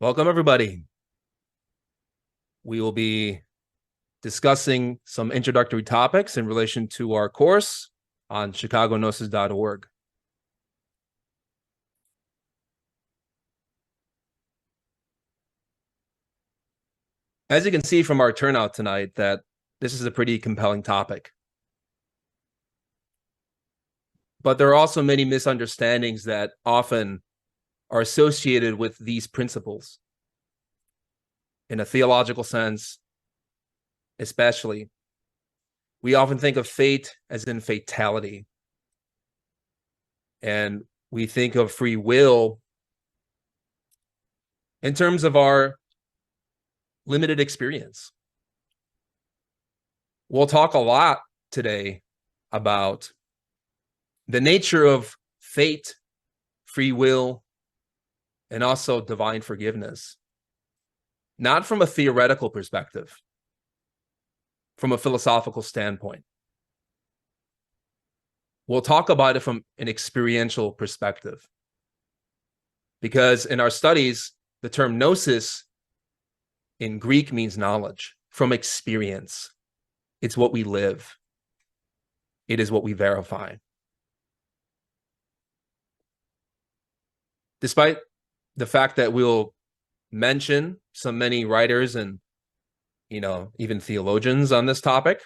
Welcome, everybody. We will be discussing some introductory topics in relation to our course on chicagognosis.org. As you can see from our turnout tonight, that this is a pretty compelling topic. But there are also many misunderstandings that often are associated with these principles. In a theological sense, especially, we often think of fate as in fatality. And we think of free will in terms of our limited experience. We'll talk a lot today about the nature of fate, free will, and also divine forgiveness. Not from a theoretical perspective, from a philosophical standpoint. We'll talk about it from an experiential perspective. Because in our studies, the term gnosis in Greek means knowledge, from experience. It's what we live. It is what we verify. Despite the fact that we'll mention so many writers and, even theologians on this topic,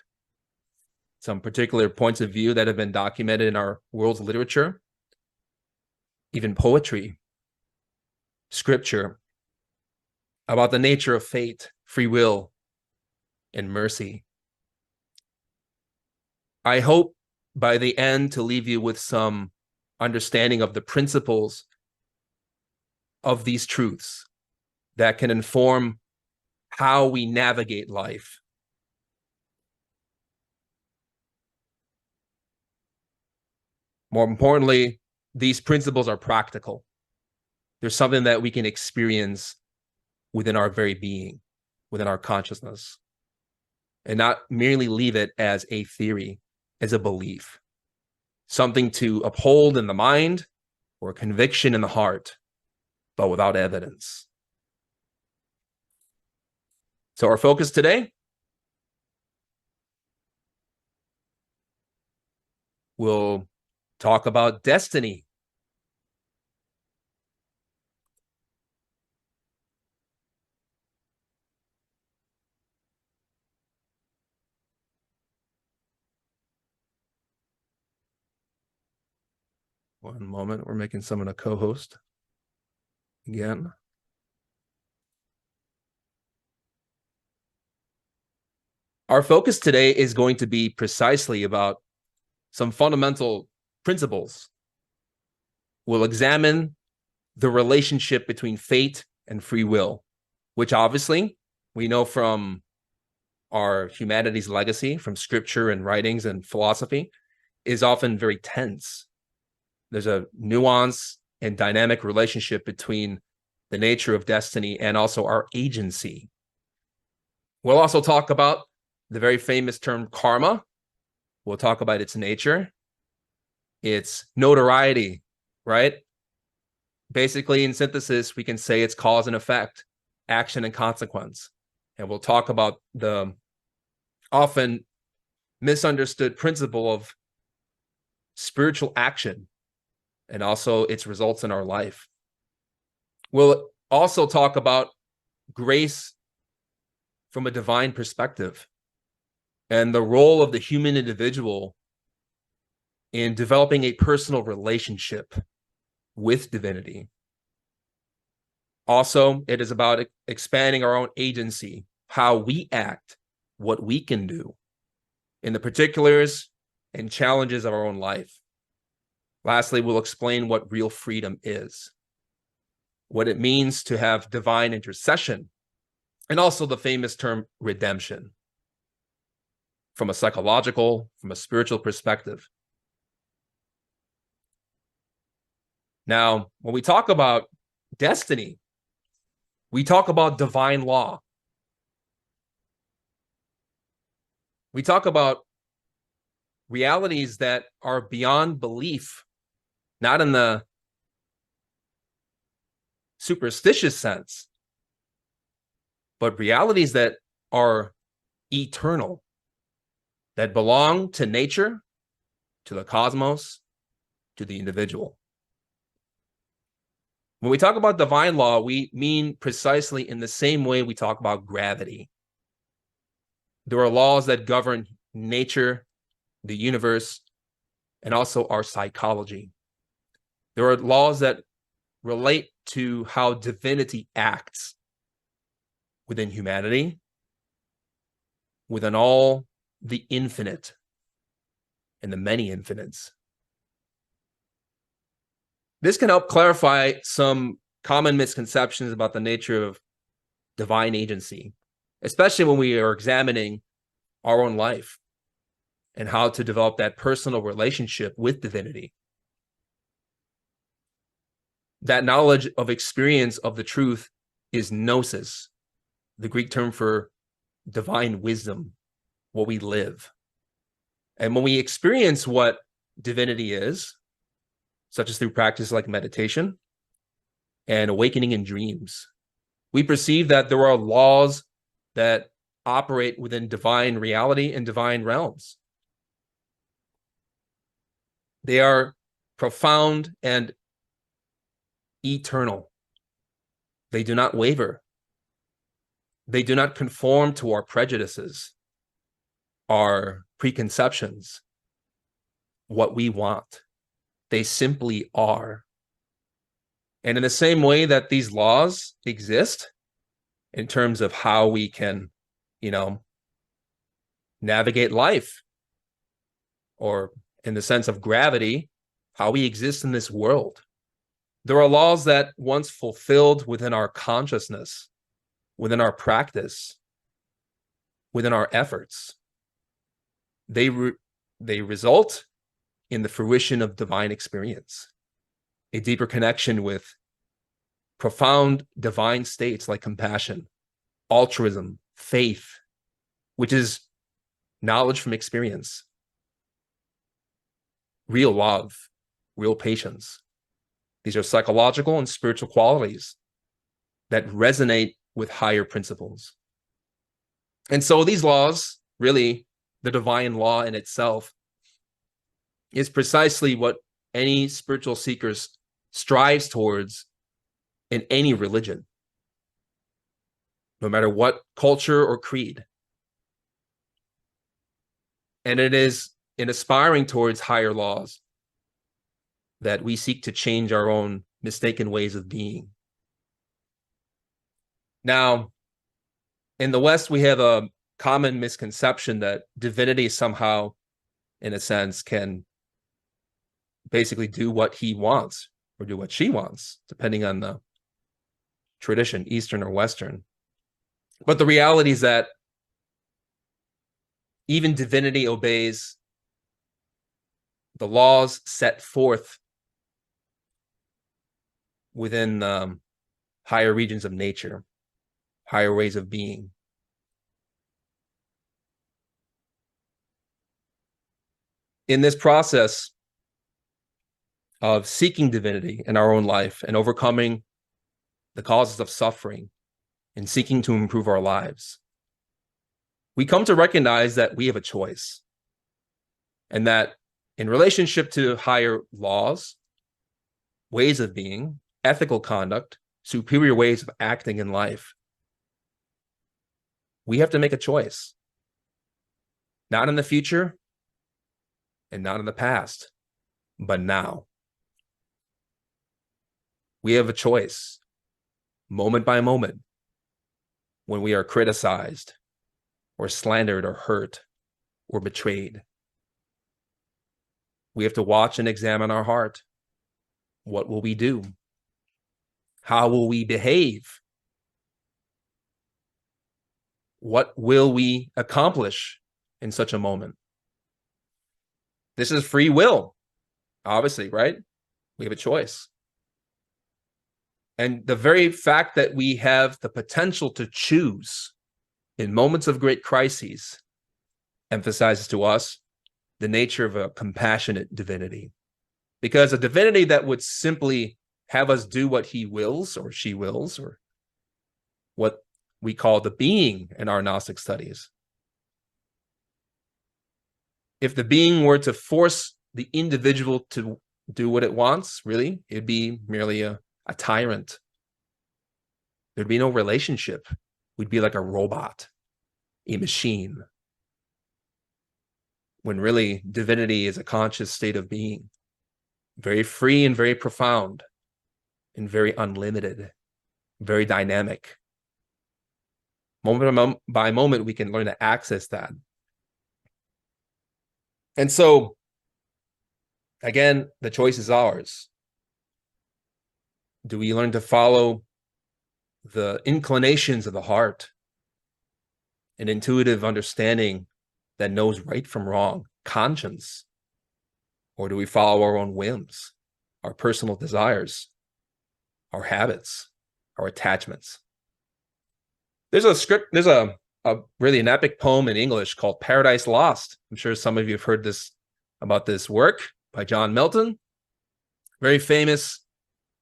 some particular points of view that have been documented in our world's literature, even poetry, scripture, about the nature of fate, free will, and mercy. I hope by the end to leave you with some understanding of the principles of these truths that can inform how we navigate life. More importantly, these principles are practical. There's something that we can experience within our very being, within our consciousness, and not merely leave it as a theory, as a belief, something to uphold in the mind or conviction in the heart, but without evidence. So our focus today will talk about destiny. One moment, we're making someone a co-host again. Our focus today is going to be precisely about some fundamental principles. We'll examine the relationship between fate and free will, which obviously we know from our humanities legacy, from scripture and writings and philosophy, is often very tense. There's a nuance and dynamic relationship between the nature of destiny and also our agency. We'll also talk about the very famous term karma. We'll talk about its nature, its notoriety, right? Basically, in synthesis, we can say it's cause and effect, action and consequence. And we'll talk about the often misunderstood principle of spiritual action and also its results in our life. We'll also talk about grace from a divine perspective and the role of the human individual in developing a personal relationship with divinity. Also, it is about expanding our own agency, how we act, what we can do in the particulars and challenges of our own life. Lastly, we'll explain what real freedom is, what it means to have divine intercession, and also the famous term redemption from a psychological, from a spiritual perspective. Now, when we talk about destiny, we talk about divine law. We talk about realities that are beyond belief, not in the superstitious sense, but realities that are eternal, that belong to nature, to the cosmos, to the individual. When we talk about divine law, we mean precisely in the same way we talk about gravity. There are laws that govern nature, the universe, and also our psychology. There are laws that relate to how divinity acts within humanity, within all the infinite and the many infinites. This can help clarify some common misconceptions about the nature of divine agency, especially when we are examining our own life and how to develop that personal relationship with divinity. That knowledge of experience of the truth is Gnosis, the Greek term for divine wisdom, what we live. And when we experience what divinity is, such as through practice like meditation and awakening in dreams, we perceive that there are laws that operate within divine reality and divine realms. They are profound and eternal. They do not waver. They do not conform to our prejudices, our preconceptions, what we want. They simply are. And in the same way that these laws exist in terms of how we can, navigate life, or in the sense of gravity, how we exist in this world, there are laws that once fulfilled within our consciousness, within our practice, within our efforts, they result in the fruition of divine experience, a deeper connection with profound divine states like compassion, altruism, faith, which is knowledge from experience, real love, real patience. These are psychological and spiritual qualities that resonate with higher principles. And so these laws, really, the divine law in itself, is precisely what any spiritual seeker strives towards in any religion, no matter what culture or creed. And it is in aspiring towards higher laws that we seek to change our own mistaken ways of being. Now, in the West, we have a common misconception that divinity somehow, in a sense, can basically do what he wants or do what she wants, depending on the tradition, Eastern or Western. But the reality is that even divinity obeys the laws set forth within higher regions of nature, higher ways of being. In this process of seeking divinity in our own life and overcoming the causes of suffering and seeking to improve our lives, we come to recognize that we have a choice, and that in relationship to higher laws, ways of being, ethical conduct, superior ways of acting in life, we have to make a choice. Not in the future and not in the past, but now. We have a choice, moment by moment, when we are criticized or slandered or hurt or betrayed. We have to watch and examine our heart. What will we do? How will we behave? What will we accomplish in such a moment? This is free will, obviously, right? We have a choice. And the very fact that we have the potential to choose in moments of great crises emphasizes to us the nature of a compassionate divinity. Because a divinity that would simply have us do what he wills or she wills, or what we call the being in our Gnostic studies. If the being were to force the individual to do what it wants, really, it'd be merely a tyrant. There'd be no relationship. We'd be like a robot, a machine. When really divinity is a conscious state of being, very free and very profound and very unlimited, very dynamic. Moment by moment, we can learn to access that. And so, again, the choice is ours. Do we learn to follow the inclinations of the heart, an intuitive understanding that knows right from wrong, conscience? Or do we follow our own whims, our personal desires, our habits, our attachments? There's a really an epic poem in English called Paradise Lost. I'm sure some of you have heard about this work by John Milton. Very famous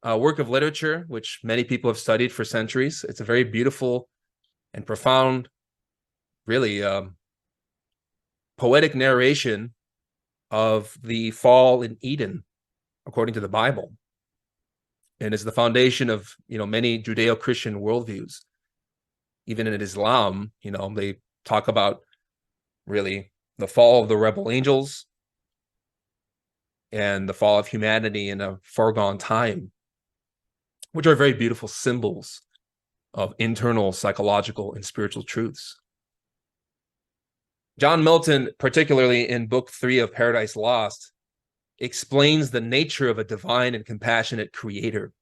work of literature, which many people have studied for centuries. It's a very beautiful and profound, really poetic narration of the fall in Eden, according to the Bible, and is the foundation of many Judeo-Christian worldviews. Even in Islam, they talk about really the fall of the rebel angels and the fall of humanity in a foregone time, which are very beautiful symbols of internal psychological and spiritual truths. John Milton, particularly in Book 3 of Paradise Lost, explains the nature of a divine and compassionate creator.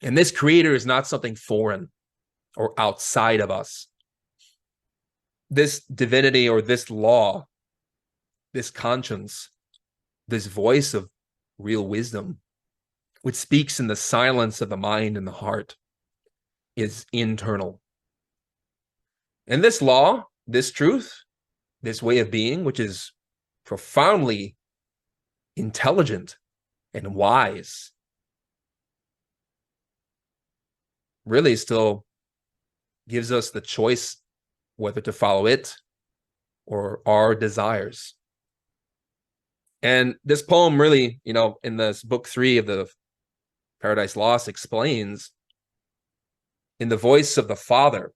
And this creator is not something foreign or outside of us. This divinity or this law, this conscience, this voice of real wisdom, which speaks in the silence of the mind and the heart, is internal. And this law, this truth, this way of being, which is profoundly intelligent and wise, really still gives us the choice whether to follow it or our desires. And this poem really, in this Book 3 of the Paradise Lost, explains in the voice of the Father,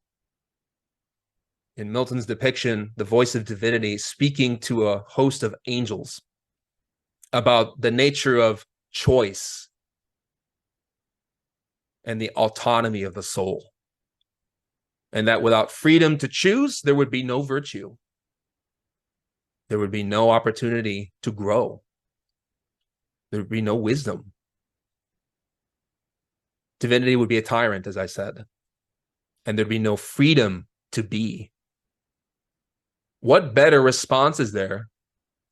in Milton's depiction, the voice of divinity speaking to a host of angels about the nature of choice and the autonomy of the soul. And that without freedom to choose, there would be no virtue. There would be no opportunity to grow. There would be no wisdom. Divinity would be a tyrant, as I said, and there'd be no freedom to be. What better response is there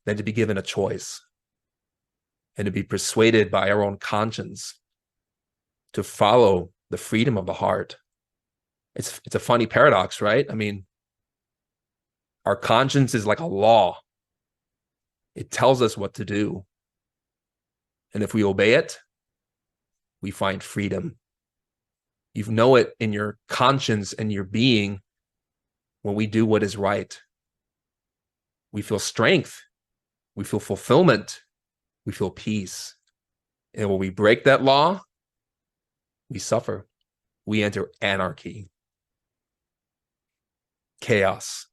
than to be given a choice and to be persuaded by our own conscience to follow the freedom of the heart? It's a funny paradox, right? I mean, our conscience is like a law. It tells us what to do. And if we obey it, we find freedom. You know it in your conscience and your being when we do what is right. We feel strength. We feel fulfillment. We feel peace. And when we break that law, we suffer. We enter anarchy, chaos,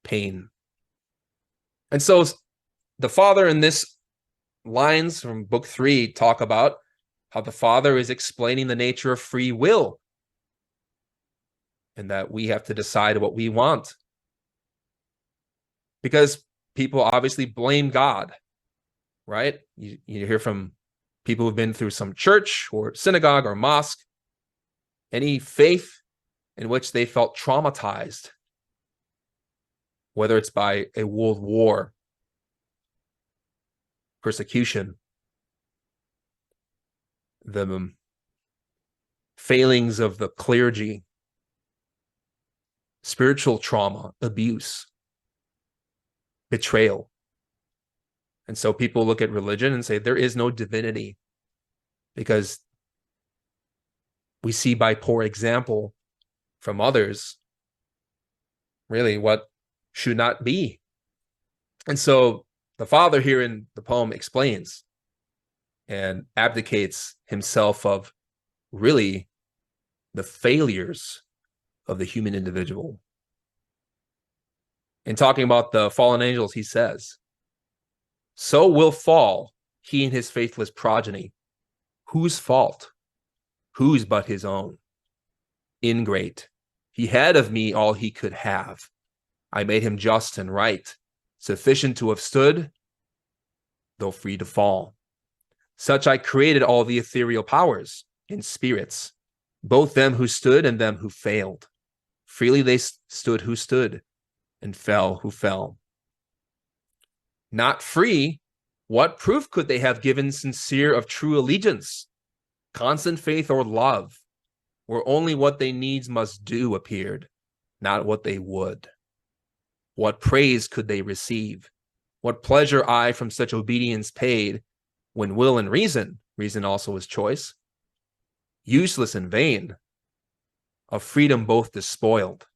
pain. And so the Father in this lines from Book 3 talk about how the Father is explaining the nature of free will and that we have to decide what we want. Because people obviously blame God, right? You hear from people who've been through some church or synagogue or mosque, any faith in which they felt traumatized, whether it's by a world war, persecution, the failings of the clergy, spiritual trauma, abuse, betrayal. And so people look at religion and say there is no divinity because we see by poor example from others really what should not be. And so the father here in the poem explains and abdicates himself of really the failures of the human individual. In talking about the fallen angels, he says, "So will fall he and his faithless progeny. Whose fault? Whose but his own? Ingrate, he had of me all he could have. I made him just and right, sufficient to have stood, though free to fall. Such I created all the ethereal powers in spirits, both them who stood and them who failed. Freely they stood who stood, and fell who fell. Not free, what proof could they have given sincere of true allegiance, constant faith or love, where only what they needs must do appeared, not what they would? What praise could they receive? What pleasure I from such obedience paid, when will and reason also is choice, useless and vain, of freedom both despoiled,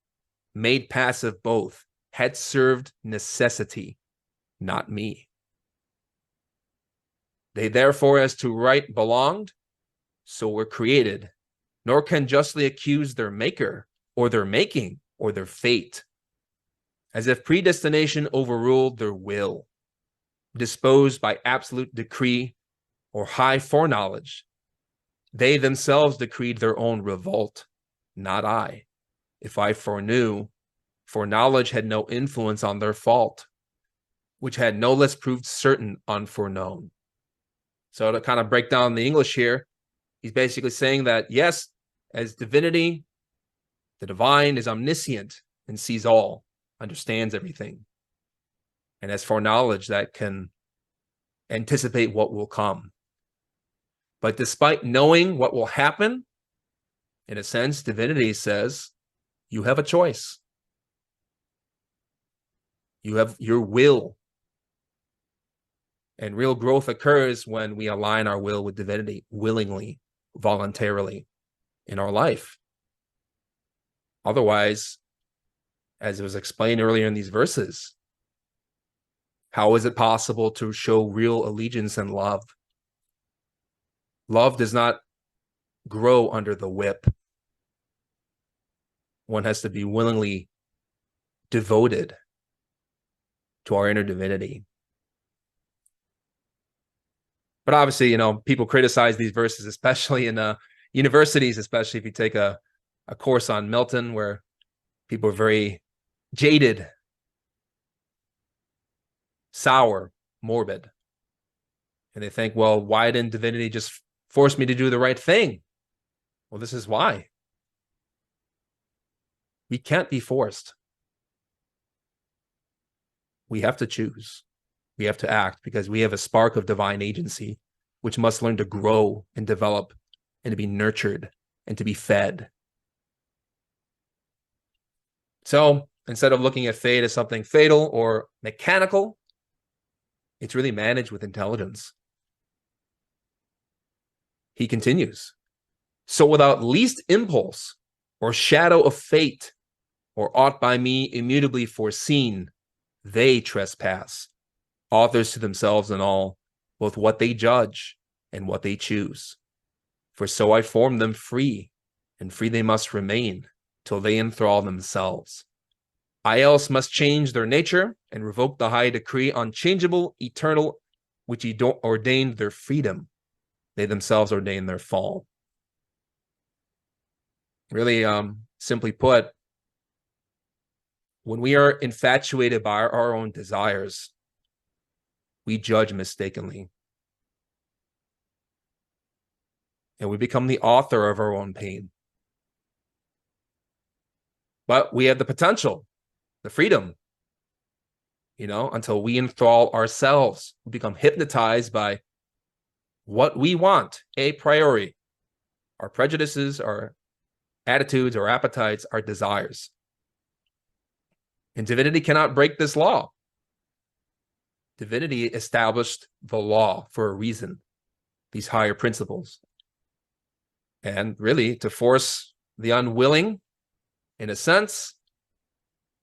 made passive both, had served necessity, not me. They therefore as to right belonged, so were created, nor can justly accuse their maker, or their making, or their fate, as if predestination overruled their will, disposed by absolute decree or high foreknowledge. They themselves decreed their own revolt, not I. If I foreknew, foreknowledge had no influence on their fault, which had no less proved certain unforeknown. So to kind of break down the English here, he's basically saying that, yes, as divinity, the divine is omniscient and sees all, understands everything. And as foreknowledge, that can anticipate what will come. But despite knowing what will happen, in a sense, divinity says, you have a choice. You have your will. And real growth occurs when we align our will with divinity willingly, voluntarily in our life. Otherwise, as it was explained earlier in these verses, how is it possible to show real allegiance and love? Love does not grow under the whip. One has to be willingly devoted to our inner divinity. But obviously, people criticize these verses, especially in universities, especially if you take a course on Milton, where people are very jaded, sour, morbid. And they think, well, why didn't divinity just force me to do the right thing? Well, this is why. We can't be forced. We have to choose. We have to act because we have a spark of divine agency, which must learn to grow and develop and to be nurtured and to be fed. So instead of looking at fate as something fatal or mechanical, it's really managed with intelligence. He continues, so without least impulse or shadow of fate, or aught by me immutably foreseen, they trespass, authors to themselves and all, both what they judge and what they choose. For so I formed them free, and free they must remain, till they enthrall themselves. I else must change their nature, and revoke the high decree, unchangeable, eternal, which he ordained their freedom. They themselves ordain their fall. Really, simply put, when we are infatuated by our own desires, we judge mistakenly. And we become the author of our own pain. But we have the potential, the freedom, until we enthrall ourselves. We become hypnotized by what we want a priori, our prejudices, our attitudes, our appetites, our desires. And divinity cannot break this law. Divinity established the law for a reason, these higher principles. And really, to force the unwilling in a sense,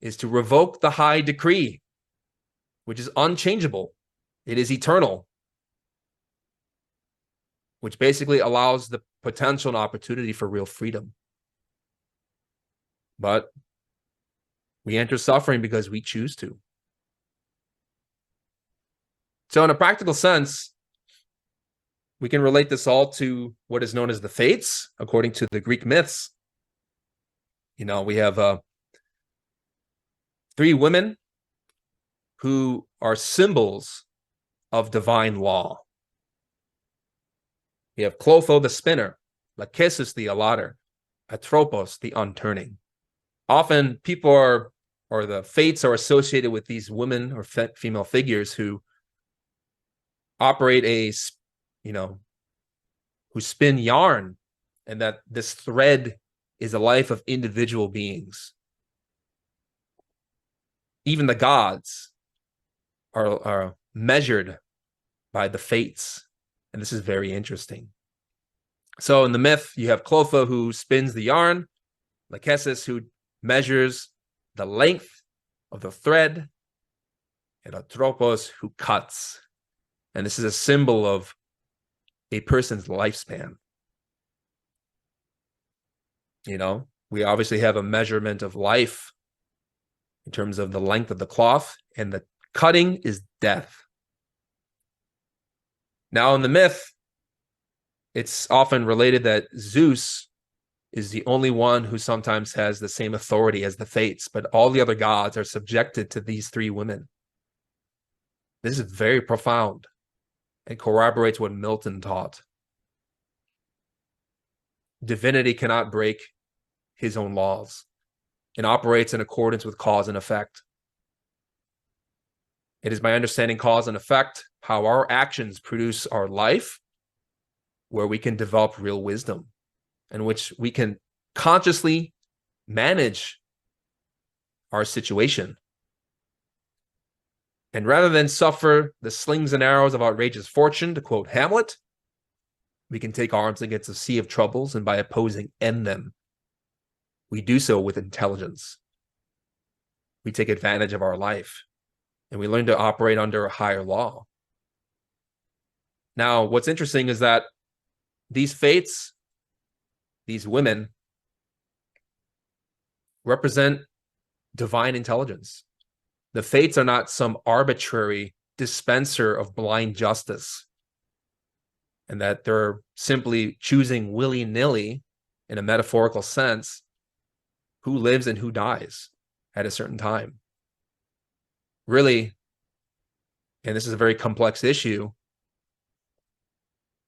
is to revoke the high decree, which is unchangeable. It is eternal, which basically allows the potential and opportunity for real freedom. But we enter suffering because we choose to. So in a practical sense, we can relate this all to what is known as the fates, according to the Greek myths. We have 3 women who are symbols of divine law. We have Clotho the spinner, Lachesis the allotter, Atropos the unturning. Often people or the fates are associated with these women or female figures who operate who spin yarn, and that this thread is a life of individual beings. Even the gods are measured by the fates, and this is very interesting. So in the myth, you have Clotho who spins the yarn, Lachesis who measures the length of the thread, and Atropos who cuts. And this is a symbol of a person's lifespan. We obviously have a measurement of life in terms of the length of the cloth, and the cutting is death. Now, in the myth, it's often related that Zeus is the only one who sometimes has the same authority as the fates, but all the other gods are subjected to these 3 women. This is very profound and corroborates what Milton taught. Divinity cannot break his own laws and operates in accordance with cause and effect. It is by understanding cause and effect, how our actions produce our life, where we can develop real wisdom, in which we can consciously manage our situation. And rather than suffer the slings and arrows of outrageous fortune, to quote Hamlet, we can take arms against a sea of troubles, and by opposing, end them. We do so with intelligence. We take advantage of our life, and we learn to operate under a higher law. Now, what's interesting is that these fates, these women, represent divine intelligence. The fates are not some arbitrary dispenser of blind justice, and that they're simply choosing willy-nilly, in a metaphorical sense, who lives and who dies at a certain time. Really, and this is a very complex issue,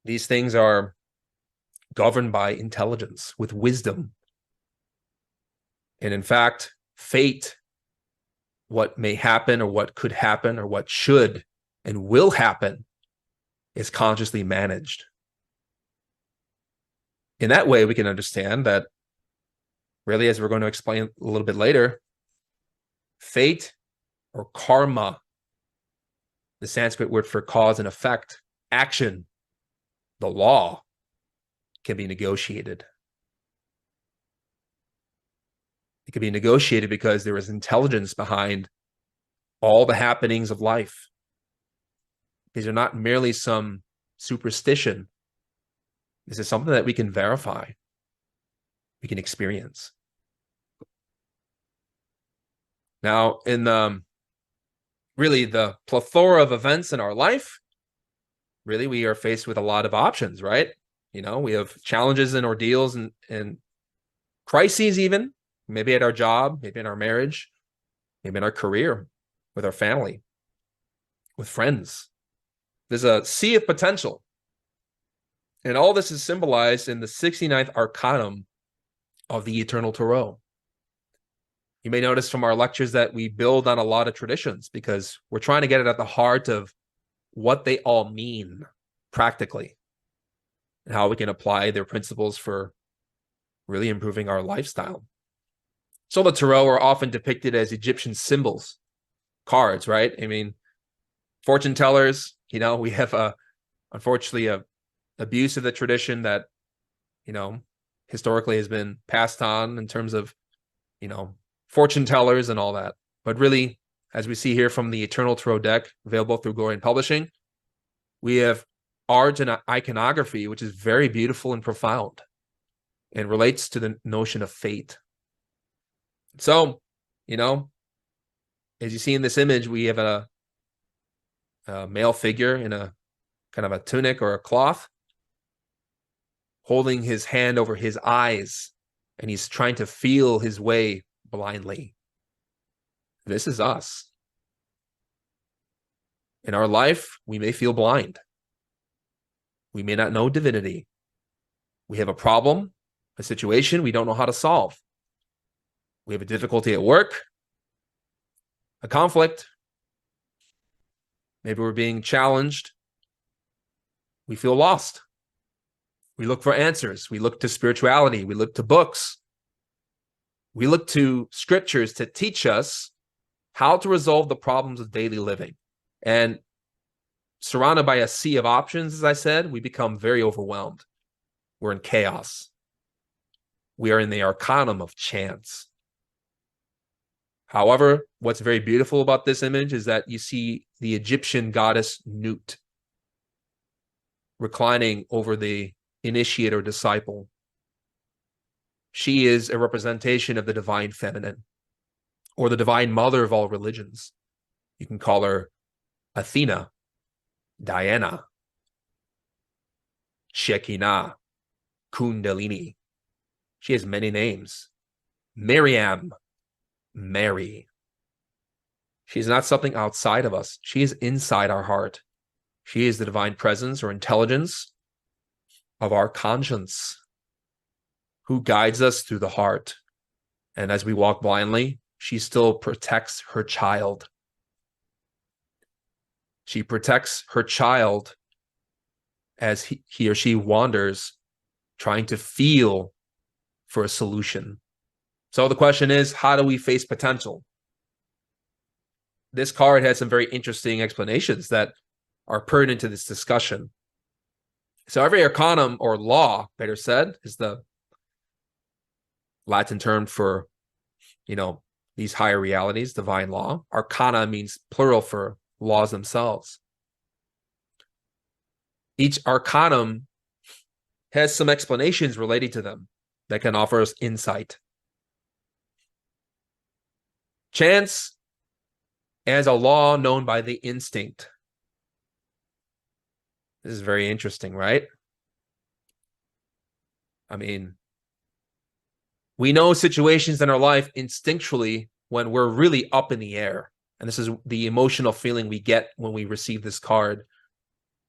these things are governed by intelligence, with wisdom. And in fact, fate, what may happen or what could happen or what should and will happen, is consciously managed. In that way, we can understand that, really, as we're going to explain a little bit later, fate or karma, the Sanskrit word for cause and effect, action, the law, can be negotiated. It can be negotiated because there is intelligence behind all the happenings of life. These are not merely some superstition. This is something that we can verify, we can experience. Now, in really the plethora of events in our life, really we are faced with a lot of options, right? We have challenges and ordeals and crises, even maybe at our job, maybe in our marriage, maybe in our career, with our family, with friends. There's a sea of potential. And all this is symbolized in the 69th arcanum of the Eternal Tarot. You may notice from our lectures that we build on a lot of traditions because we're trying to get it at the heart of what they all mean practically and how we can apply their principles for really improving our lifestyle. So the tarot are often depicted as Egyptian symbols, cards, right? I mean, fortune tellers, we have unfortunately a abuse of the tradition that, historically has been passed on in terms of, fortune tellers and all that. But really, as we see here from the Eternal Tarot deck, available through Glory and Publishing, we have art and iconography, which is very beautiful and profound and relates to the notion of fate. So, as you see in this image, we have a male figure in a kind of a tunic or a cloth, holding his hand over his eyes, and he's trying to feel his way blindly. This is us. In our life, we may feel blind. We may not know divinity. We have a problem, a situation we don't know how to solve. We have a difficulty at work, a conflict. Maybe we're being challenged. We feel lost. We look for answers. We look to spirituality. We look to books. We look to scriptures to teach us how to resolve the problems of daily living. And surrounded by a sea of options, as I said, we become very overwhelmed. We're in chaos. We are in the arcanum of chance. However, what's very beautiful about this image is that you see the Egyptian goddess Nut reclining over the initiate or disciple. She is a representation of the divine feminine, or the divine mother of all religions. You can call her Athena, Diana, Shekinah, Kundalini. She has many names. Miriam, Mary. She's not something outside of us. She is inside our heart. She is the divine presence or intelligence of our conscience, who guides us through the heart. And as we walk blindly, she still protects her child. She protects her child as he or she wanders, trying to feel for a solution. So the question is, how do we face potential? This card has some very interesting explanations that are pertinent to this discussion. So every arcanum, or law, better said, is the Latin term for, these higher realities, divine law. Arcana means plural for laws themselves. Each arcanum has some explanations relating to them that can offer us insight. Chance as a law known by the instinct. This is very interesting, right? I mean, we know situations in our life instinctually when we're really up in the air. And this is the emotional feeling we get when we receive this card,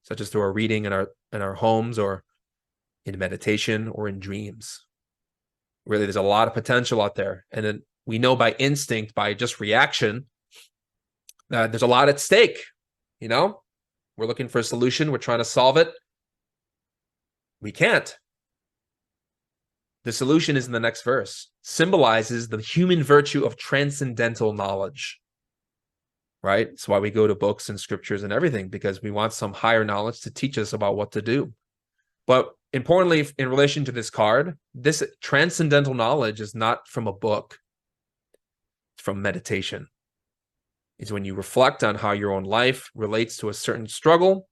such as through our reading in our homes, or in meditation, or in dreams. Really, there's a lot of potential out there. And then we know by instinct, by just reaction, that there's a lot at stake. We're looking for a solution. We're trying to solve it. We can't. The solution is in the next verse. Symbolizes the human virtue of transcendental knowledge. Right? That's why we go to books and scriptures and everything, because we want some higher knowledge to teach us about what to do. But importantly, in relation to this card, this transcendental knowledge is not from a book. It's from meditation. It's when you reflect on how your own life relates to a certain struggle,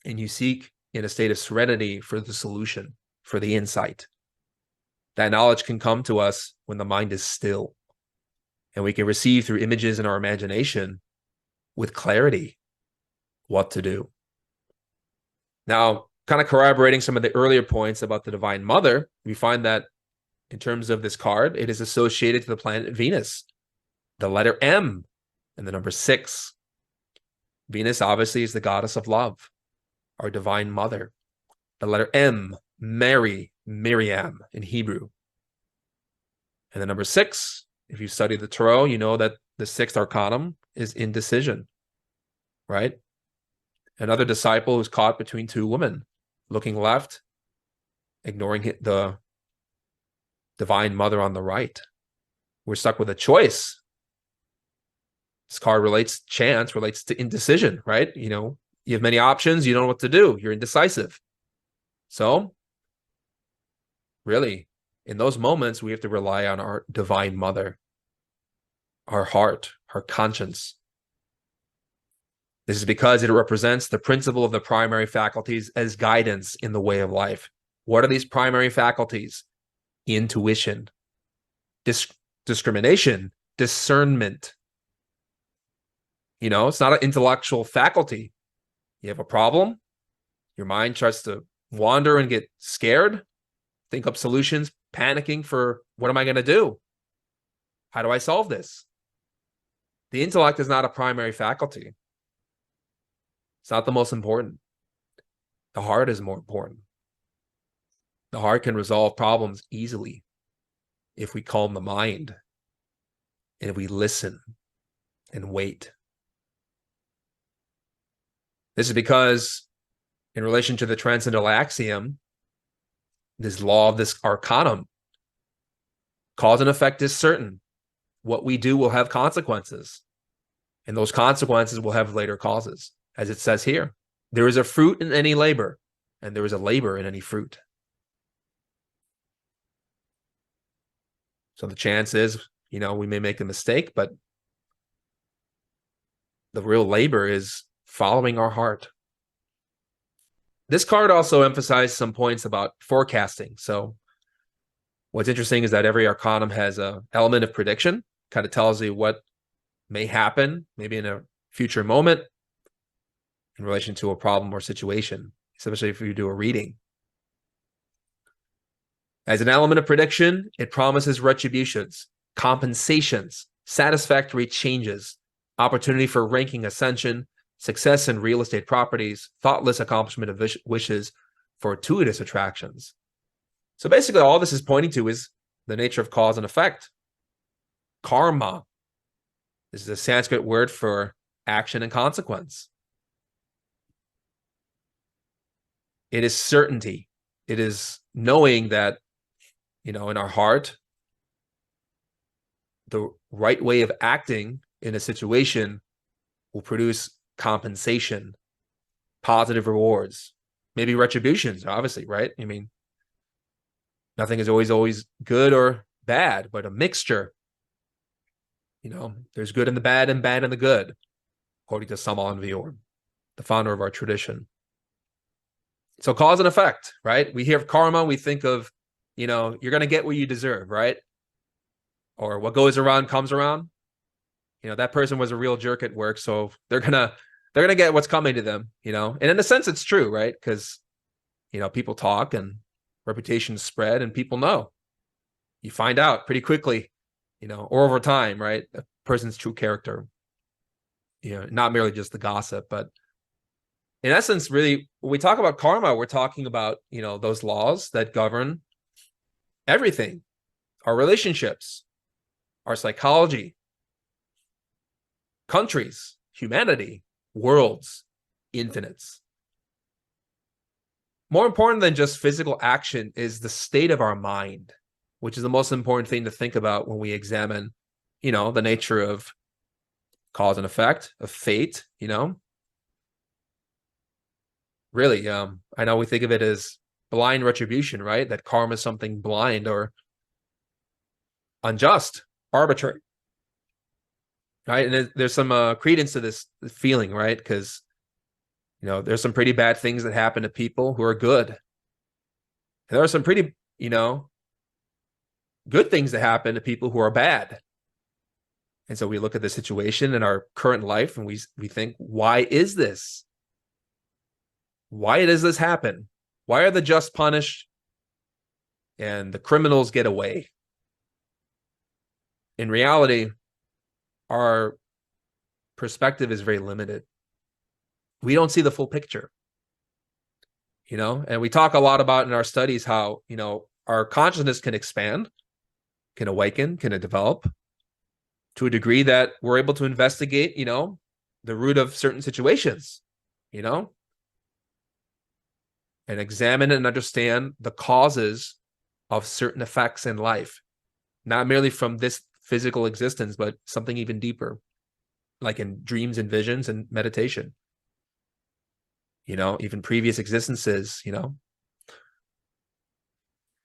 and you seek in a state of serenity for the solution, for the insight. That knowledge can come to us when the mind is still, and we can receive through images in our imagination with clarity what to do. Now, kind of corroborating some of the earlier points about the Divine Mother, we find that in terms of this card, it is associated to the planet Venus, the letter M, and the number 6. Venus obviously is the goddess of love, our Divine Mother. The letter M, Mary, Miriam in Hebrew. And the number 6, if you study the Tarot, you know that the 6th arcanum is indecision, right? Another disciple who's caught between two women, looking left, ignoring the Divine Mother on the right. We're stuck with a choice. This card chance relates to indecision, right? You have many options. You don't know what to do. You're indecisive. So, really, In those moments, we have to rely on our divine mother, our heart, our conscience. This is because it represents the principle of the primary faculties as guidance in the way of life. What are these primary faculties? Intuition, discrimination, discernment. It's not an intellectual faculty. You have a problem, your mind starts to wander and get scared, think up solutions, panicking for what am I going to do? How do I solve this? The intellect is not a primary faculty. It's not the most important. The heart is more important. The heart can resolve problems easily if we calm the mind and if we listen and wait. This is because in relation to the transcendental axiom, this law of this arcanum, cause and effect is certain. What we do will have consequences, and those consequences will have later causes. As it says here, there is a fruit in any labor, and there is a labor in any fruit. So the chance is, we may make a mistake, but the real labor is following our heart. This card also emphasized some points about forecasting. So what's interesting is that every arcanum has an element of prediction, kind of tells you what may happen, maybe in a future moment in relation to a problem or situation, especially if you do a reading. As an element of prediction, it promises retributions, compensations, satisfactory changes, opportunity for ranking ascension, success in real estate properties, thoughtless accomplishment of wishes, fortuitous attractions. So basically all this is pointing to is the nature of cause and effect. Karma. This is a Sanskrit word for action and consequence. It is certainty. It is knowing that, in our heart, the right way of acting in a situation will produce compensation, positive rewards, maybe retributions, obviously, right? Nothing is always good or bad, but a mixture. There's good in the bad and bad in the good, according to Samal Vior, the founder of our tradition. So cause and effect, right? We hear of karma, we think of, you're going to get what you deserve, right? Or what goes around comes around. That person was a real jerk at work, so they're gonna get what's coming to them, and in a sense it's true, right? Because people talk and reputations spread and people know. You find out pretty quickly, or over time, right, a person's true character, not merely just the gossip. But in essence, really, when we talk about karma, we're talking about those laws that govern everything, our relationships, our psychology, countries, humanity, worlds, infinites. More important than just physical action is the state of our mind, which is the most important thing to think about when we examine, the nature of cause and effect, of fate, Really, I know we think of it as blind retribution, right? That karma is something blind or unjust, arbitrary. Right, and there's some credence to this feeling, right? Because there's some pretty bad things that happen to people who are good, and there are some pretty good things that happen to people who are bad. And so we look at the situation in our current life and we think, why is this? Why does this happen? Why are the just punished and the criminals get away? In reality, our perspective is very limited. We don't see the full picture, and we talk a lot about in our studies how, our consciousness can expand, can awaken, can develop to a degree that we're able to investigate, the root of certain situations, and examine and understand the causes of certain effects in life, not merely from this physical existence, but something even deeper, like in dreams and visions and meditation, even previous existences,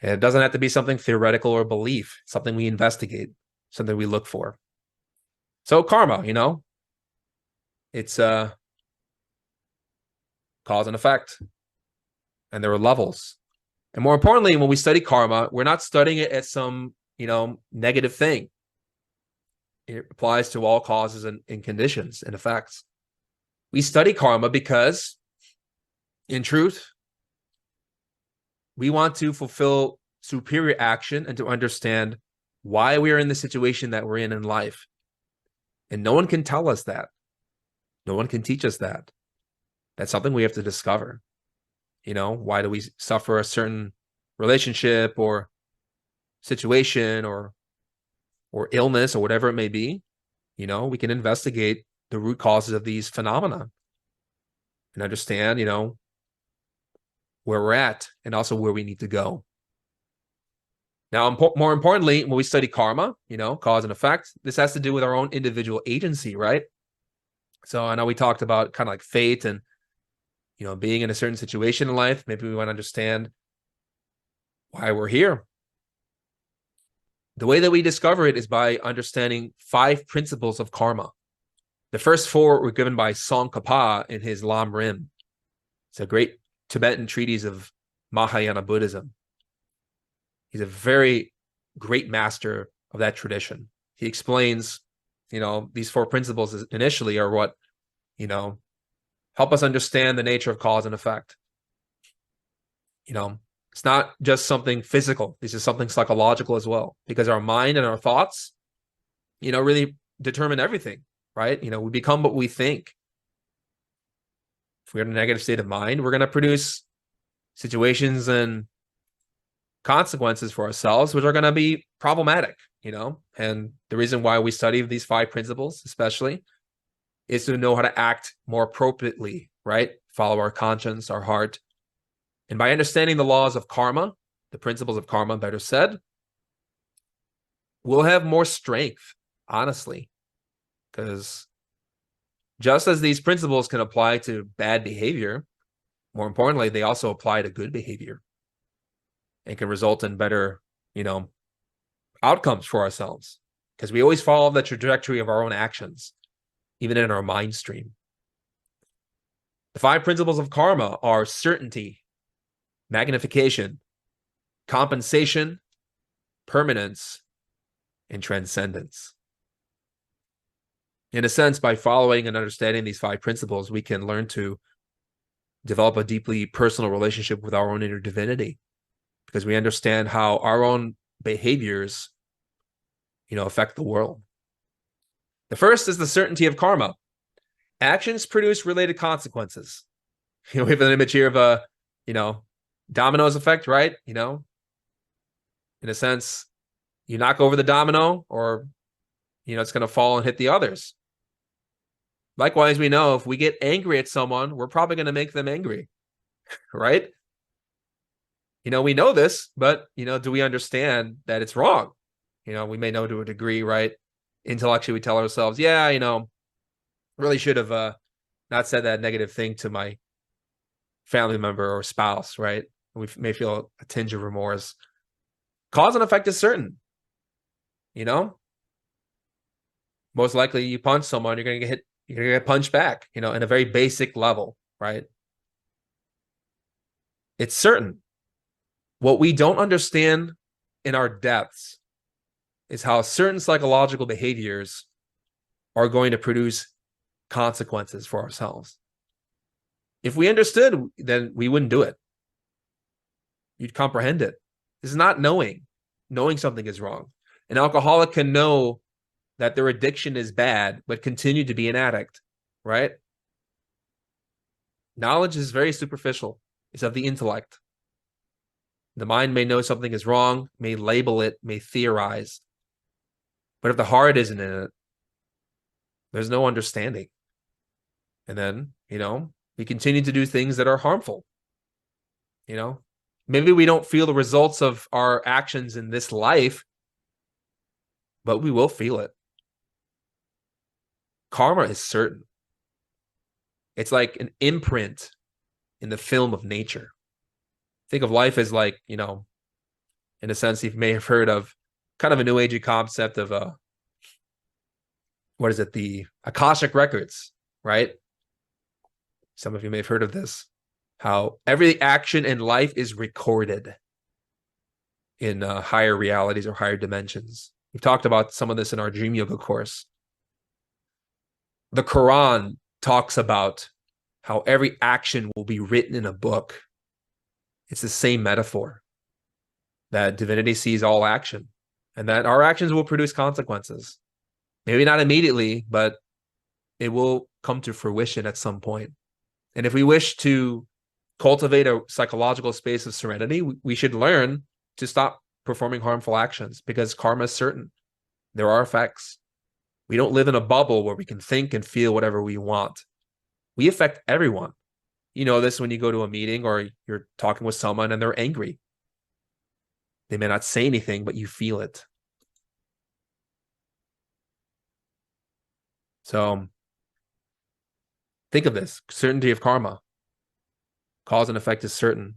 And it doesn't have to be something theoretical or belief, it's something we investigate, something we look for. So karma, it's cause and effect. And there are levels. And more importantly, when we study karma, we're not studying it as some, negative thing. It applies to all causes and conditions and effects. We study karma because, in truth, we want to fulfill superior action and to understand why we are in the situation that we're in life. And no one can tell us that. No one can teach us that. That's something we have to discover. Why do we suffer a certain relationship or situation or illness or whatever it may be? We can investigate the root causes of these phenomena and understand, where we're at and also where we need to go. Now, more importantly, when we study karma, cause and effect, this has to do with our own individual agency, right? So I know we talked about kind of like fate and, being in a certain situation in life. Maybe we want to understand why we're here. The way that we discover it is by understanding 5 principles of karma. The first 4 were given by Tsongkhapa in his Lam Rim. It's a great Tibetan treatise of Mahayana Buddhism. He's a very great master of that tradition. He explains, these 4 principles initially are what, help us understand the nature of cause and effect. It's not just something physical. This is something psychological as well, because our mind and our thoughts, really determine everything, right? We become what we think. If we're in a negative state of mind, we're going to produce situations and consequences for ourselves, which are going to be problematic, and the reason why we study these 5 principles, especially, is to know how to act more appropriately, right? Follow our conscience, our heart. And by understanding the laws of karma, the principles of karma, better said, we'll have more strength, honestly, because just as these principles can apply to bad behavior, more importantly, they also apply to good behavior and can result in better, outcomes for ourselves, because we always follow the trajectory of our own actions, even in our mind stream. The 5 principles of karma are certainty, magnification, compensation, permanence, and transcendence. In a sense, by following and understanding these 5 principles, we can learn to develop a deeply personal relationship with our own inner divinity, because we understand how our own behaviors, affect the world. The first is the certainty of karma. Actions produce related consequences. We have an image here of a, dominoes effect, right? In a sense, you knock over the domino or, it's going to fall and hit the others. Likewise, we know if we get angry at someone, we're probably going to make them angry, right? We know this, but, do we understand that it's wrong? We may know to a degree, right? Intellectually, we tell ourselves, yeah, really should have not said that negative thing to my family member or spouse, right? We may feel a tinge of remorse. Cause and effect is certain. Most likely you punch someone, you're going to get hit, you're going to get punched back, in a very basic level, right? It's certain. What we don't understand in our depths is how certain psychological behaviors are going to produce consequences for ourselves. If we understood, then we wouldn't do it. You'd comprehend it. This is not knowing. Knowing something is wrong. An alcoholic can know that their addiction is bad, but continue to be an addict, right? Knowledge is very superficial. It's of the intellect. The mind may know something is wrong, may label it, may theorize. But if the heart isn't in it, there's no understanding. And then, we continue to do things that are harmful. Maybe we don't feel the results of our actions in this life, but we will feel it. Karma is certain. It's like an imprint in the film of nature. Think of life as like, In a sense, you may have heard of kind of a new agey concept of what is it? The Akashic records, right? Some of you may have heard of this. How every action in life is recorded in higher realities or higher dimensions. We've talked about some of this in our Dream Yoga course. The Quran talks about how every action will be written in a book. It's the same metaphor, that divinity sees all action and that our actions will produce consequences. Maybe not immediately, but it will come to fruition at some point. And if we wish to cultivate a psychological space of serenity, we should learn to stop performing harmful actions, because karma is certain. There are effects. We don't live in a bubble where we can think and feel whatever we want. We affect everyone. You know this when you go to a meeting or you're talking with someone and they're angry. They may not say anything, but you feel it. So think of this: certainty of karma. Cause and effect is certain.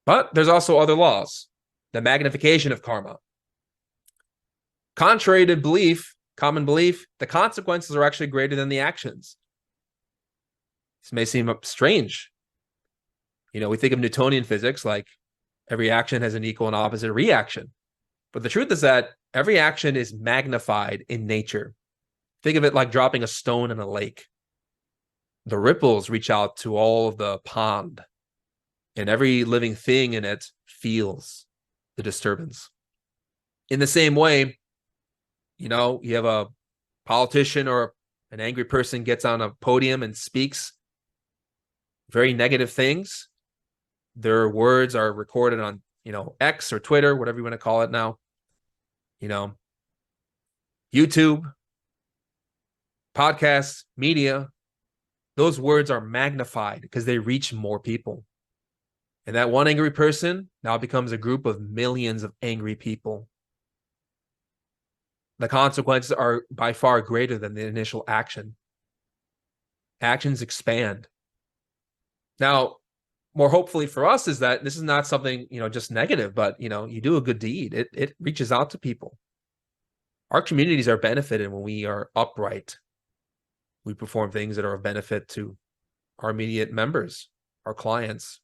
But there's also other laws. The magnification of karma. Contrary to belief, common belief, the consequences are actually greater than the actions. This may seem strange. You know, we think of Newtonian physics, like every action has an equal and opposite reaction. But the truth is that every action is magnified in nature. Think of it like dropping a stone in a lake. The ripples reach out to all of the pond, and every living thing in it feels the disturbance. In the same way, you know, you have a politician or an angry person gets on a podium and speaks very negative things. Their words are recorded on, you know, X or Twitter, whatever you want to call it now, you know, YouTube, podcasts, media. Those words are magnified because they reach more people. And that one angry person now becomes a group of millions of angry people. The consequences are by far greater than the initial action. Actions expand. Now, more hopefully for us is that this is not something, you know, just negative, but, you know, you do a good deed. It reaches out to people. Our communities are benefited when we are upright. We perform things that are of benefit to our immediate members, our clients,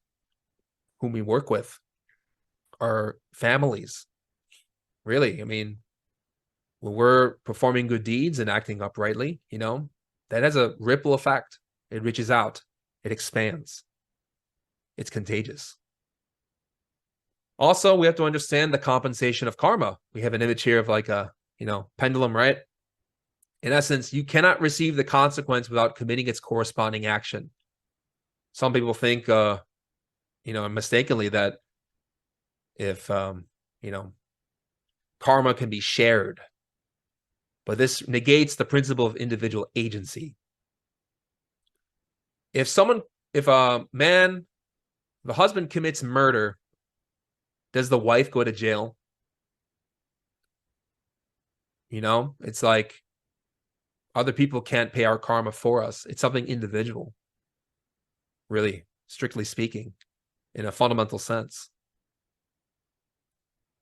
whom we work with, our families. Really, I mean, when we're performing good deeds and acting uprightly, you know, that has a ripple effect. It reaches out. It expands. It's contagious. Also, we have to understand the compensation of karma. We have an image here of like a, you know, pendulum, right? In essence, you cannot receive the consequence without committing its corresponding action. Some people think, you know, mistakenly that if, you know, karma can be shared, but this negates the principle of individual agency. If a man, the husband commits murder, does the wife go to jail? You know, it's like other people can't pay our karma for us. It's something individual, really, strictly speaking, in a fundamental sense.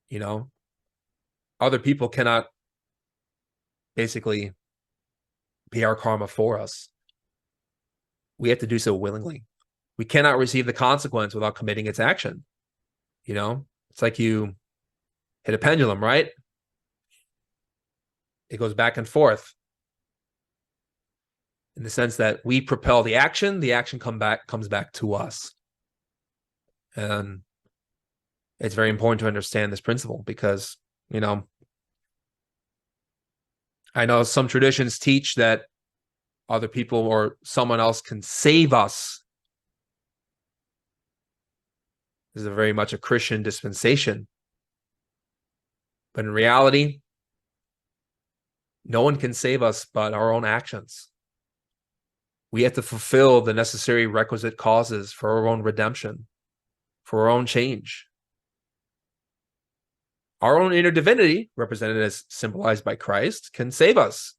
You know, other people cannot basically pay our karma for us. We have to do so willingly. We cannot receive the consequence without committing its action. You know, it's like you hit a pendulum, right? It goes back and forth in the sense that we propel the action comes back to us. And it's very important to understand this principle because, you know, I know some traditions teach that other people or someone else can save us. This is very much a Christian dispensation. But in reality, no one can save us but our own actions. We have to fulfill the necessary requisite causes for our own redemption, for our own change. Our own inner divinity, represented as symbolized by Christ, can save us,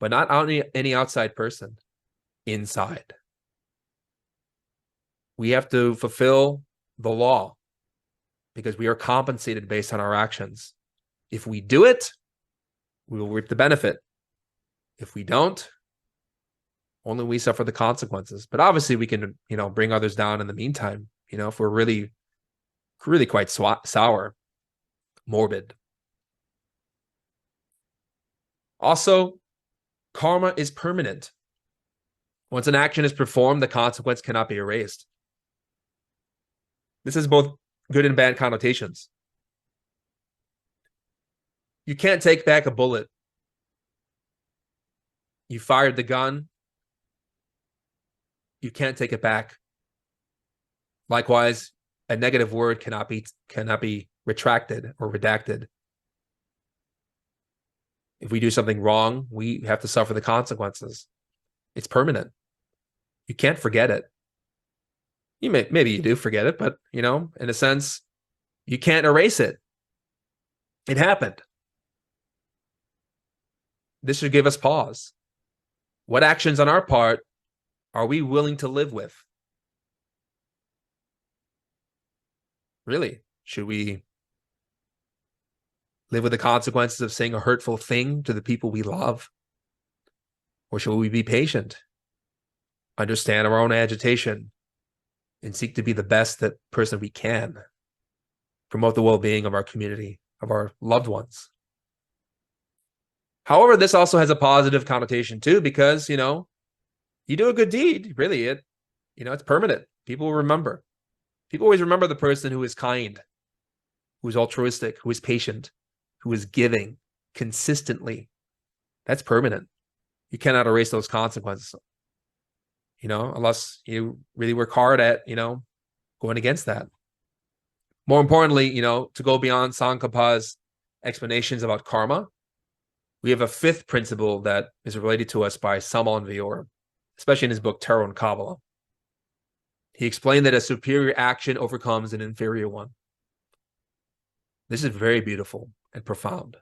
but not any outside person, inside. We have to fulfill the law because we are compensated based on our actions. If we do it, we will reap the benefit. If we don't, only we suffer the consequences. But obviously we can, bring others down in the meantime, if we're really, really quite sour, morbid. Also, karma is permanent. Once an action is performed, the consequence cannot be erased. This has both good and bad connotations. You can't take back a bullet. You fired the gun. You can't take it back. Likewise, a negative word cannot be retracted or redacted. If we do something wrong, we have to suffer the consequences. It's permanent. You can't forget it. Maybe you do forget it, but in a sense, you can't erase it. It happened. This should give us pause. What actions on our part are we willing to live with? Really, should we live with the consequences of saying a hurtful thing to the people we love? Or should we be patient, understand our own agitation, and seek to be the best person we can, promote the well-being of our community, of our loved ones? However, this also has a positive connotation too, because, you do a good deed, really, it's permanent. People will remember. People always remember the person who is kind, who is altruistic, who is patient, who is giving consistently. That's permanent. You cannot erase those consequences, unless you really work hard at, going against that. More importantly, to go beyond Tsongkhapa's explanations about karma, we have a fifth principle that is related to us by Samal Vior, especially in his book, Tarot and Kabbalah. He explained that a superior action overcomes an inferior one. This is very beautiful and profound.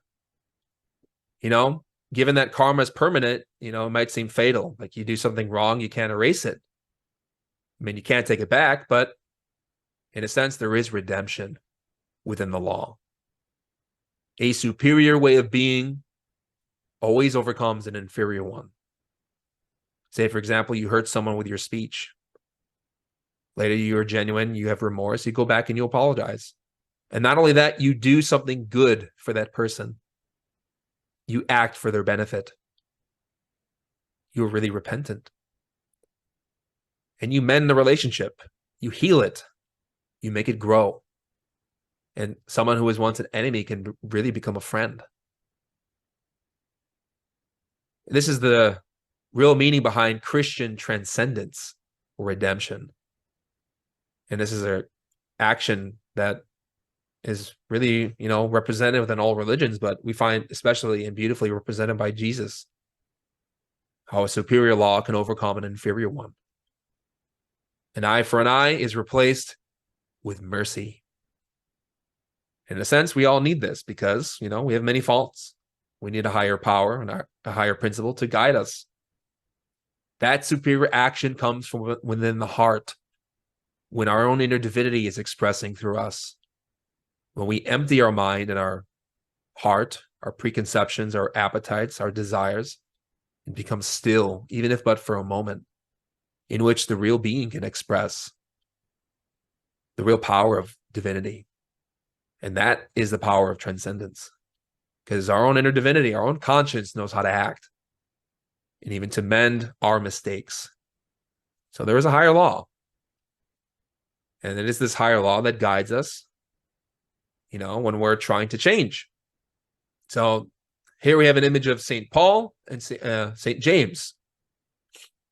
Given that karma is permanent, it might seem fatal. Like you do something wrong, you can't erase it. I mean, you can't take it back, but in a sense, there is redemption within the law. A superior way of being always overcomes an inferior one. Say, for example, you hurt someone with your speech. Later, you're genuine, you have remorse, you go back and you apologize. And not only that, you do something good for that person. You act for their benefit. You're really repentant. And you mend the relationship. You heal it. You make it grow. And someone who was once an enemy can really become a friend. This is the real meaning behind Christian transcendence or redemption. And this is an action that is really, represented within all religions, but we find especially and beautifully represented by Jesus, how a superior law can overcome an inferior one. An eye for an eye is replaced with mercy. In a sense, we all need this because, we have many faults. We need a higher power and a higher principle to guide us. That superior action comes from within the heart, when our own inner divinity is expressing through us. When we empty our mind and our heart, our preconceptions, our appetites, our desires, and become still, even if but for a moment, in which the real being can express the real power of divinity. And that is the power of transcendence. Because our own inner divinity, our own conscience knows how to act and even to mend our mistakes. So there is a higher law. And it is this higher law that guides us, when we're trying to change. So here we have an image of St. Paul and St. James.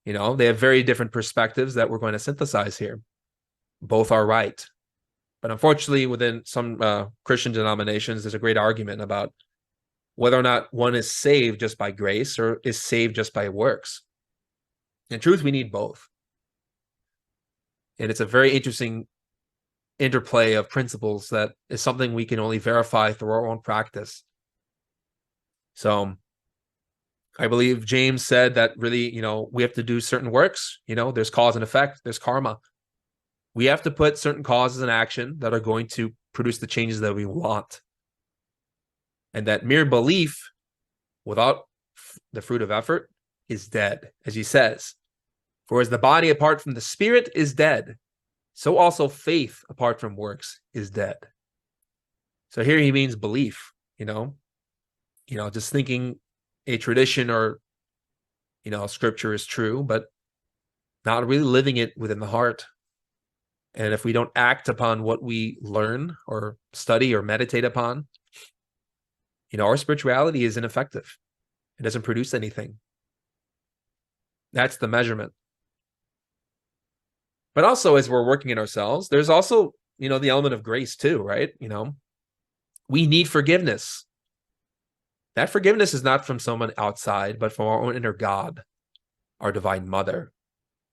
They have very different perspectives that we're going to synthesize here. Both are right. But unfortunately, within some Christian denominations, there's a great argument about whether or not one is saved just by grace or is saved just by works. In truth, we need both. And it's a very interesting interplay of principles that is something we can only verify through our own practice. So I believe James said that really, we have to do certain works. There's cause and effect, there's karma. We have to put certain causes in action that are going to produce the changes that we want. And that mere belief without the fruit of effort is dead. As he says, for as the body apart from the spirit is dead, so also faith apart from works is dead. So here he means belief, just thinking a tradition or, scripture is true, but not really living it within the heart. And if we don't act upon what we learn or study or meditate upon, our spirituality is ineffective. It doesn't produce anything. That's the measurement. But also, as we're working in ourselves, there's also, the element of grace too, right? We need forgiveness. That forgiveness is not from someone outside, but from our own inner God, our divine mother,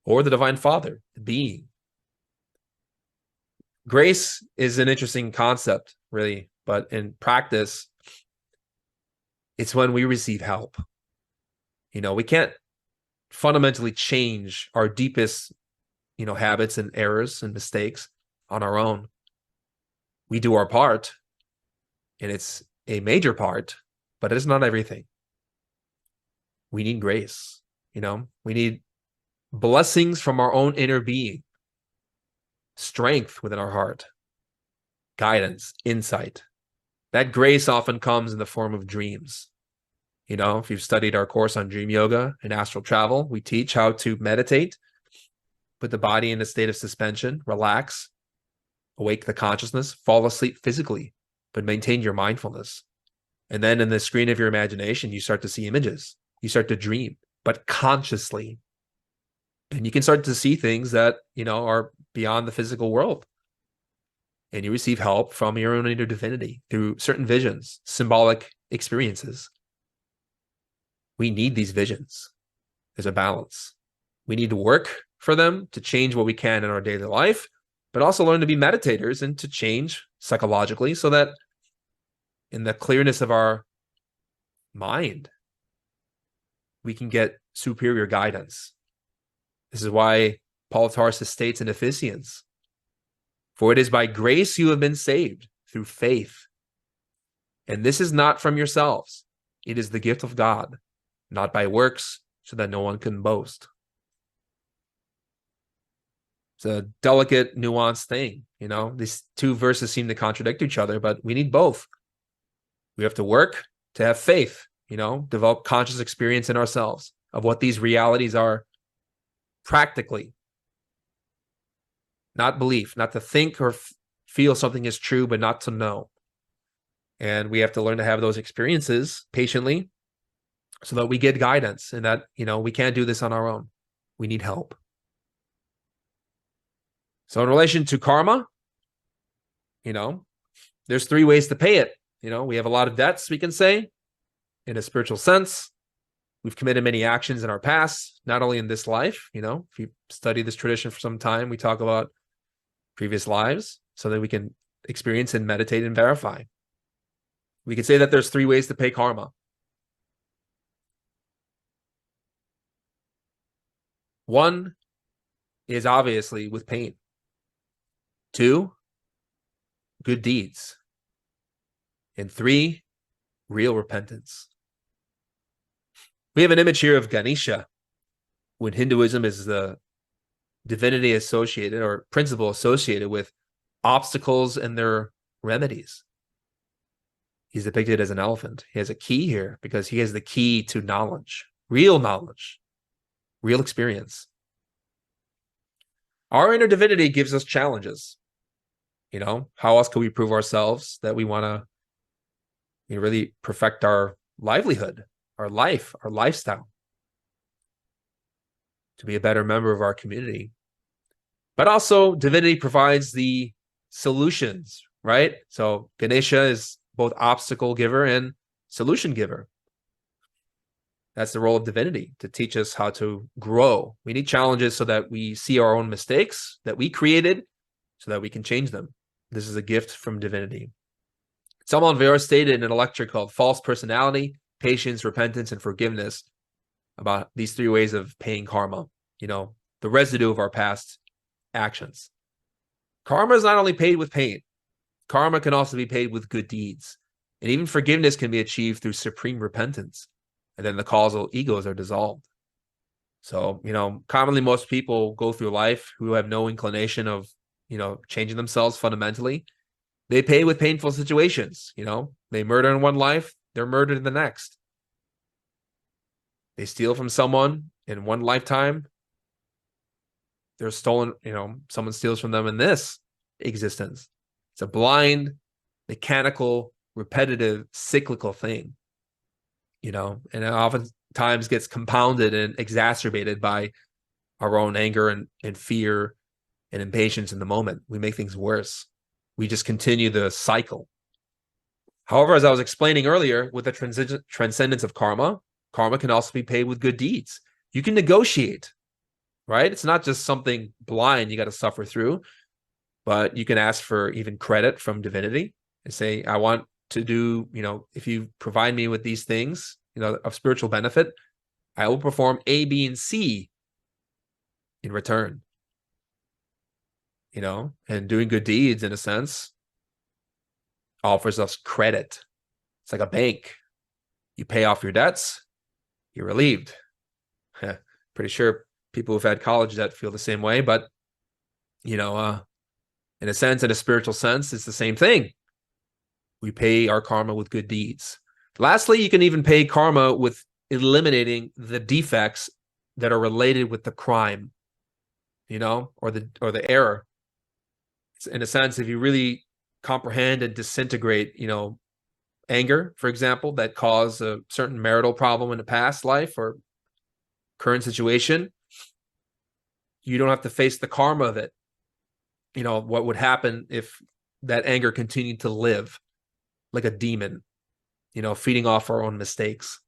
or the divine father, the being. Grace is an interesting concept, really, but in practice, it's when we receive help. We can't fundamentally change our deepest, habits and errors and mistakes on our own. We do our part, and it's a major part, but it is not everything. We need grace, we need blessings from our own inner being, strength within our heart, guidance, insight. That grace often comes in the form of dreams. If you've studied our course on dream yoga and astral travel, we teach how to meditate, put the body in a state of suspension, relax, awake the consciousness, fall asleep physically, but maintain your mindfulness. And then in the screen of your imagination, you start to see images. You start to dream, but consciously. And you can start to see things that, are beyond the physical world. And you receive help from your own inner divinity through certain visions, symbolic experiences. We need these visions. There's a balance. We need to work for them to change what we can in our daily life, but also learn to be meditators and to change psychologically so that in the clearness of our mind, we can get superior guidance. This is why Paul of Tarsus states in Ephesians, for it is by grace you have been saved through faith. And this is not from yourselves. It is the gift of God, not by works, so that no one can boast. It's a delicate, nuanced thing. These two verses seem to contradict each other, but we need both. We have to work to have faith, develop conscious experience in ourselves of what these realities are practically. Not belief, not to think or feel something is true, but not to know. And we have to learn to have those experiences patiently so that we get guidance and that, we can't do this on our own. We need help. So in relation to karma, there's three ways to pay it. We have a lot of debts, we can say, in a spiritual sense. We've committed many actions in our past, not only in this life. If you study this tradition for some time, we talk about previous lives so that we can experience and meditate and verify. We can say that there's three ways to pay karma. One is obviously with pain. Two, good deeds. And three, real repentance. We have an image here of Ganesha, when Hinduism is the divinity associated or principle associated with obstacles and their remedies. He's depicted as an elephant. He has a key here because he has the key to knowledge, real experience. Our inner divinity gives us challenges. How else can we prove ourselves that we want to really perfect our livelihood, our life, our lifestyle, to be a better member of our community? But also, divinity provides the solutions, right? So Ganesha is both obstacle giver and solution giver. That's the role of divinity, to teach us how to grow. We need challenges so that we see our own mistakes that we created so that we can change them. This is a gift from divinity. Salman Vera stated in a lecture called False Personality, Patience, Repentance, and Forgiveness about these three ways of paying karma, the residue of our past actions. Karma is not only paid with pain, karma can also be paid with good deeds. And even forgiveness can be achieved through supreme repentance. And then the causal egos are dissolved. So, commonly most people go through life who have no inclination of, changing themselves fundamentally. They pay with painful situations. They murder in one life, they're murdered in the next. They steal from someone in one lifetime, they're stolen, someone steals from them in this existence. It's a blind, mechanical, repetitive, cyclical thing, and it oftentimes gets compounded and exacerbated by our own anger and fear and impatience in the moment. We make things worse. We just continue the cycle. However, as I was explaining earlier, with the transcendence of karma, karma can also be paid with good deeds. You can negotiate, right? It's not just something blind you got to suffer through, but you can ask for even credit from divinity and say, I want to do, if you provide me with these things, of spiritual benefit, I will perform A, B, and C in return. And doing good deeds, in a sense, offers us credit. It's like a bank. You pay off your debts, you're relieved. Pretty sure people who've had college debt feel the same way, but, in a sense, in a spiritual sense, it's the same thing. We pay our karma with good deeds. Lastly, you can even pay karma with eliminating the defects that are related with the crime, or the error. In a sense, if you really comprehend and disintegrate, anger, for example, that caused a certain marital problem in a past life or current situation, you don't have to face the karma of it. What would happen if that anger continued to live like a demon, feeding off our own mistakes.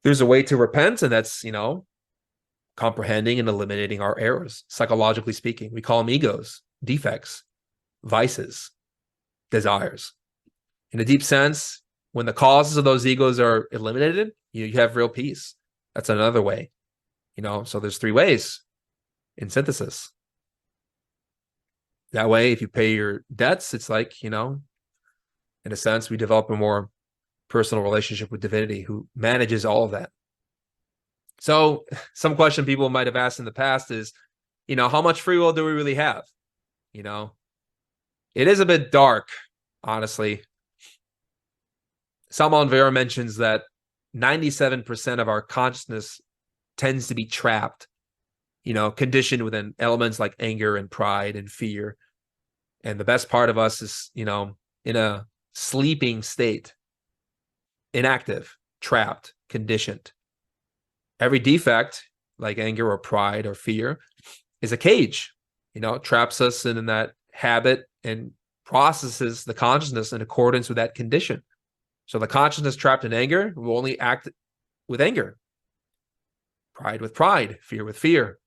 There's a way to repent, and that's, comprehending and eliminating our errors, psychologically speaking. We call them egos, defects, vices, desires. In a deep sense, when the causes of those egos are eliminated, you have real peace. That's another way. So there's 3 ways in synthesis. That way, if you pay your debts, it's like, in a sense, we develop a more personal relationship with divinity who manages all of that. So some question people might have asked in the past is, how much free will do we really have? It is a bit dark, honestly. Salman Vera mentions that 97% of our consciousness tends to be trapped, conditioned within elements like anger and pride and fear. And the best part of us is, in a sleeping state, inactive, trapped, conditioned. Every defect, like anger or pride or fear, is a cage. It traps us in that habit and processes the consciousness in accordance with that condition. So the consciousness trapped in anger will only act with anger, pride with pride, fear with fear.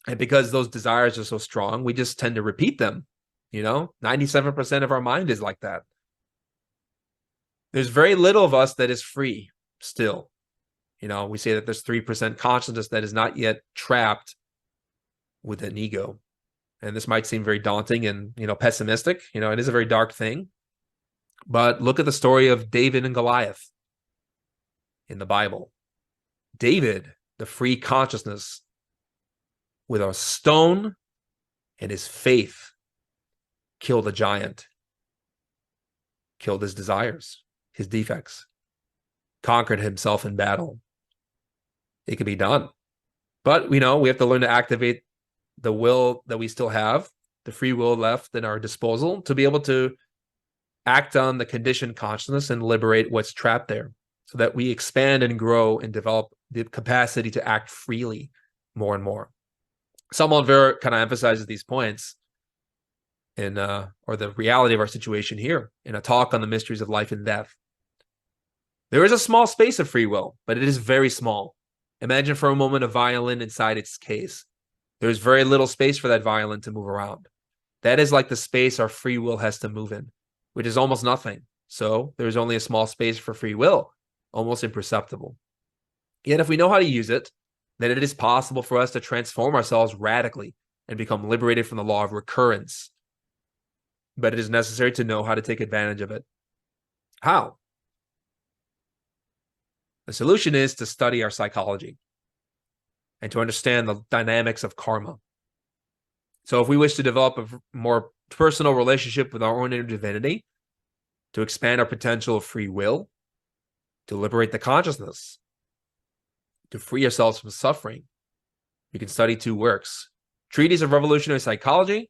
And because those desires are so strong, we just tend to repeat them. 97% of our mind is like that. There's very little of us that is free still. We say that there's 3% consciousness that is not yet trapped with an ego. And this might seem very daunting and, pessimistic. It is a very dark thing. But look at the story of David and Goliath in the Bible. David, the free consciousness, with a stone and his faith, killed a giant, killed his desires, his defects, conquered himself in battle. It can be done. But, we have to learn to activate the will that we still have, the free will left in our disposal, to be able to act on the conditioned consciousness and liberate what's trapped there, so that we expand and grow and develop the capacity to act freely more and more. Salman Vera kind of emphasizes these points in, or the reality of our situation here, in a talk on the mysteries of life and death. There is a small space of free will, but it is very small. Imagine for a moment a violin inside its case. There's very little space for that violin to move around. That is like the space our free will has to move in, which is almost nothing. So there's only a small space for free will, almost imperceptible. Yet if we know how to use it, then it is possible for us to transform ourselves radically and become liberated from the law of recurrence. But it is necessary to know how to take advantage of it. How? The solution is to study our psychology and to understand the dynamics of karma. So if we wish to develop a more personal relationship with our own inner divinity, to expand our potential of free will, to liberate the consciousness, to free ourselves from suffering, we can study two works: Treatise of Revolutionary Psychology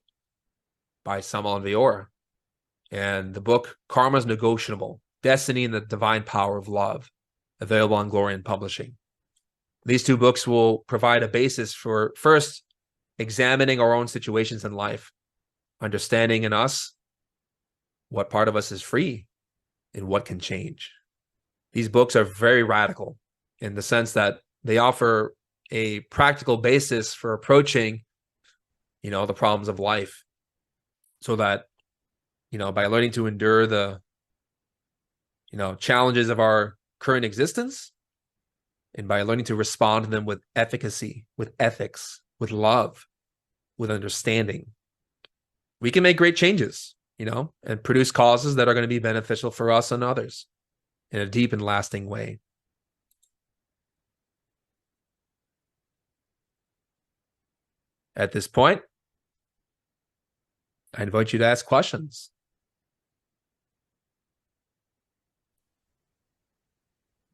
by Samal Vior, and the book Karma's Negotiable, Destiny and the Divine Power of Love, available on Glorian Publishing. These two books will provide a basis for, first, examining our own situations in life, understanding in us what part of us is free and what can change. These books are very radical in the sense that they offer a practical basis for approaching, the problems of life, so that, by learning to endure the, challenges of our current existence, and by learning to respond to them with efficacy, with ethics, with love, with understanding, we can make great changes, and produce causes that are going to be beneficial for us and others in a deep and lasting way. At this point, I invite you to ask questions.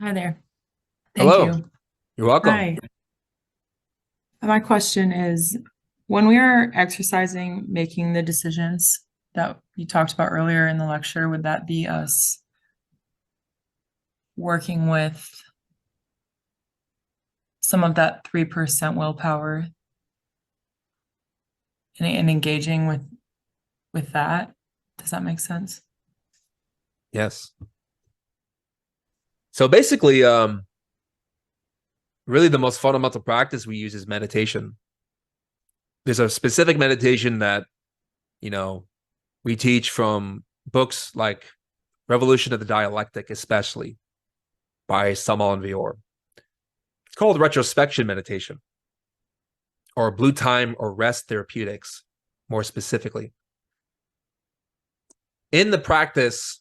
Hi there. Thank Hello. you. You're welcome. Hi. My question is, when we are exercising, making the decisions that you talked about earlier in the lecture, would that be us working with some of that 3% willpower and engaging with that? Does that make sense? Yes. So basically, really the most fundamental practice we use is meditation. There's a specific meditation that, we teach from books like Revolution of the Dialectic, especially by Samal Vior. It's called retrospection meditation, or blue time or rest therapeutics, more specifically. In the practice,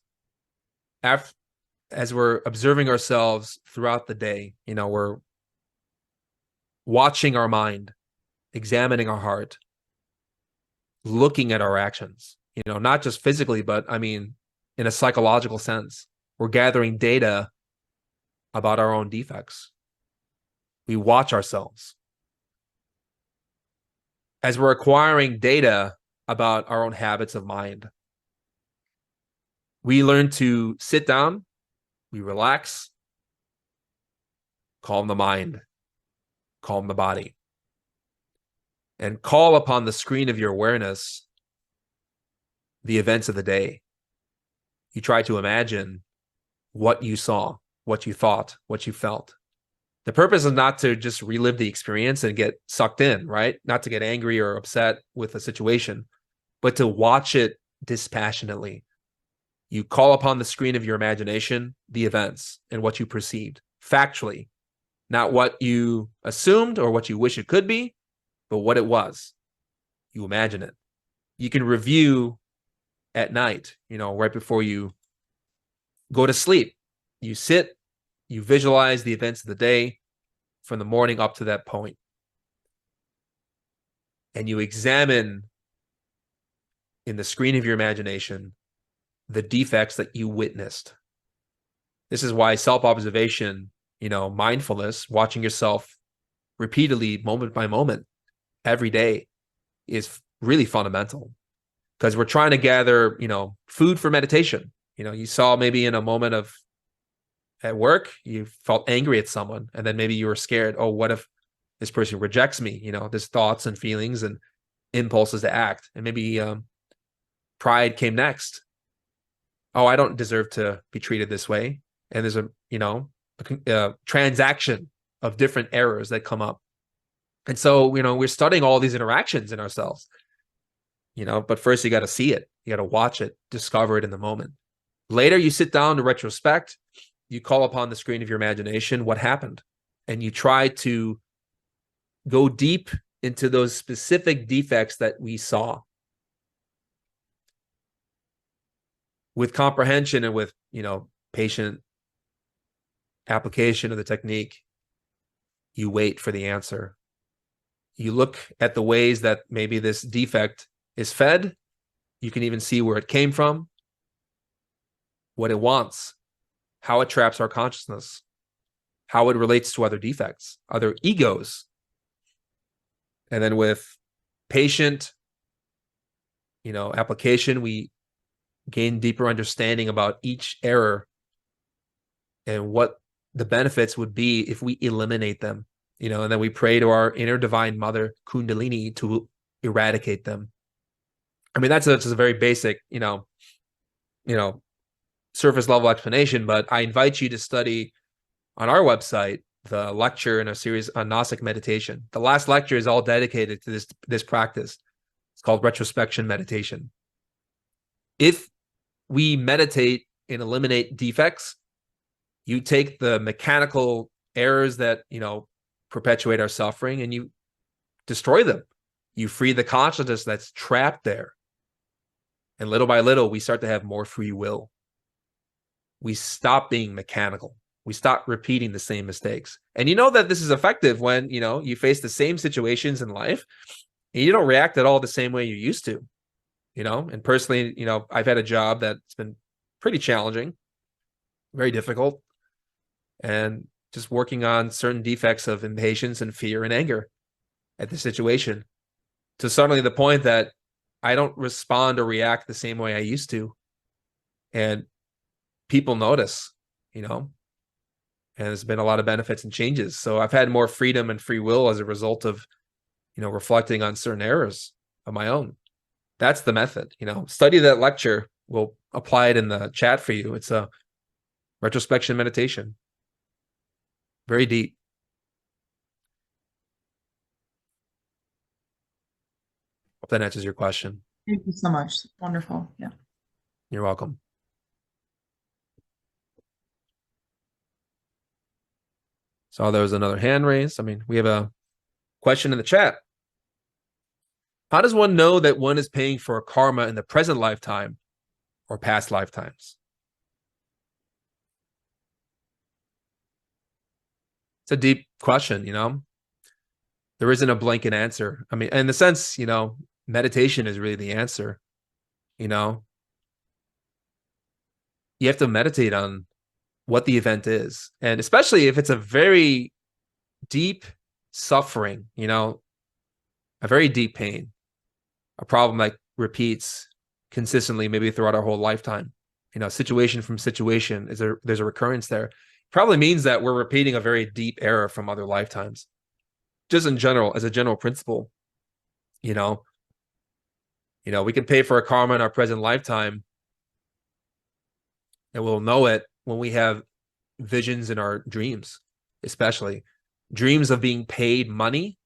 as we're observing ourselves throughout the day, we're watching our mind, examining our heart, looking at our actions, not just physically, but in a psychological sense. We're gathering data about our own defects. We watch ourselves. As we're acquiring data about our own habits of mind, we learn to sit down, we relax, calm the mind, calm the body, and call upon the screen of your awareness the events of the day. You try to imagine what you saw, what you thought, what you felt. The purpose is not to just relive the experience and get sucked in, right? Not to get angry or upset with a situation, but to watch it dispassionately. You call upon the screen of your imagination the events and what you perceived, factually, not what you assumed or what you wish it could be, but what it was. You imagine it. You can review at night, right before you go to sleep. You sit, you visualize the events of the day from the morning up to that point, and you examine in the screen of your imagination the defects that you witnessed. This is why self-observation, mindfulness, watching yourself repeatedly, moment by moment, every day, is really fundamental, because we're trying to gather, food for meditation. You saw maybe in a moment of at work, you felt angry at someone, and then maybe you were scared. Oh, what if this person rejects me? There's thoughts and feelings and impulses to act. And maybe pride came next. Oh, I don't deserve to be treated this way. And there's a transaction of different errors that come up. And so, we're studying all these interactions in ourselves, but first you got to see it. You got to watch it, discover it in the moment. Later, you sit down to retrospect. You call upon the screen of your imagination what happened, and you try to go deep into those specific defects that we saw. With comprehension and with, patient application of the technique, you wait for the answer. You look at the ways that maybe this defect is fed. You can even see where it came from, what it wants, how it traps our consciousness, how it relates to other defects, other egos. And then with patient, application, we gain deeper understanding about each error and what the benefits would be if we eliminate them, and then we pray to our inner divine mother, Kundalini, to eradicate them. I mean, that's just a very basic, surface level explanation, but I invite you to study on our website the lecture in a series on Gnostic meditation. The last lecture is all dedicated to this practice. It's called retrospection meditation. If we meditate and eliminate defects, you take the mechanical errors that, perpetuate our suffering and you destroy them. You free the consciousness that's trapped there. And little by little, we start to have more free will. We stop being mechanical. We stop repeating the same mistakes. And you know that this is effective when, you face the same situations in life and you don't react at all the same way you used to, And personally, I've had a job that's been pretty challenging, very difficult, and just working on certain defects of impatience and fear and anger at the situation, to suddenly the point that I don't respond or react the same way I used to. And people notice, and there's been a lot of benefits and changes. So I've had more freedom and free will as a result of, reflecting on certain errors of my own. That's the method. Study that lecture. We'll apply it in the chat for you. It's a retrospection meditation. Very deep. Hope that answers your question. Thank you so much. Wonderful. Yeah. You're welcome. So there was another hand raised. I mean, we have a question in the chat. How does one know that one is paying for a karma in the present lifetime or past lifetimes? It's a deep question, There isn't a blanket answer. I mean, in the sense, meditation is really the answer, You have to meditate on what the event is. And especially if it's a very deep suffering, a very deep pain, a problem that repeats consistently, maybe throughout our whole lifetime, situation from situation, there's a recurrence there. Probably means that we're repeating a very deep error from other lifetimes. Just in general, as a general principle, we can pay for a karma in our present lifetime, and we'll know it when we have visions in our dreams, especially dreams of being paid money,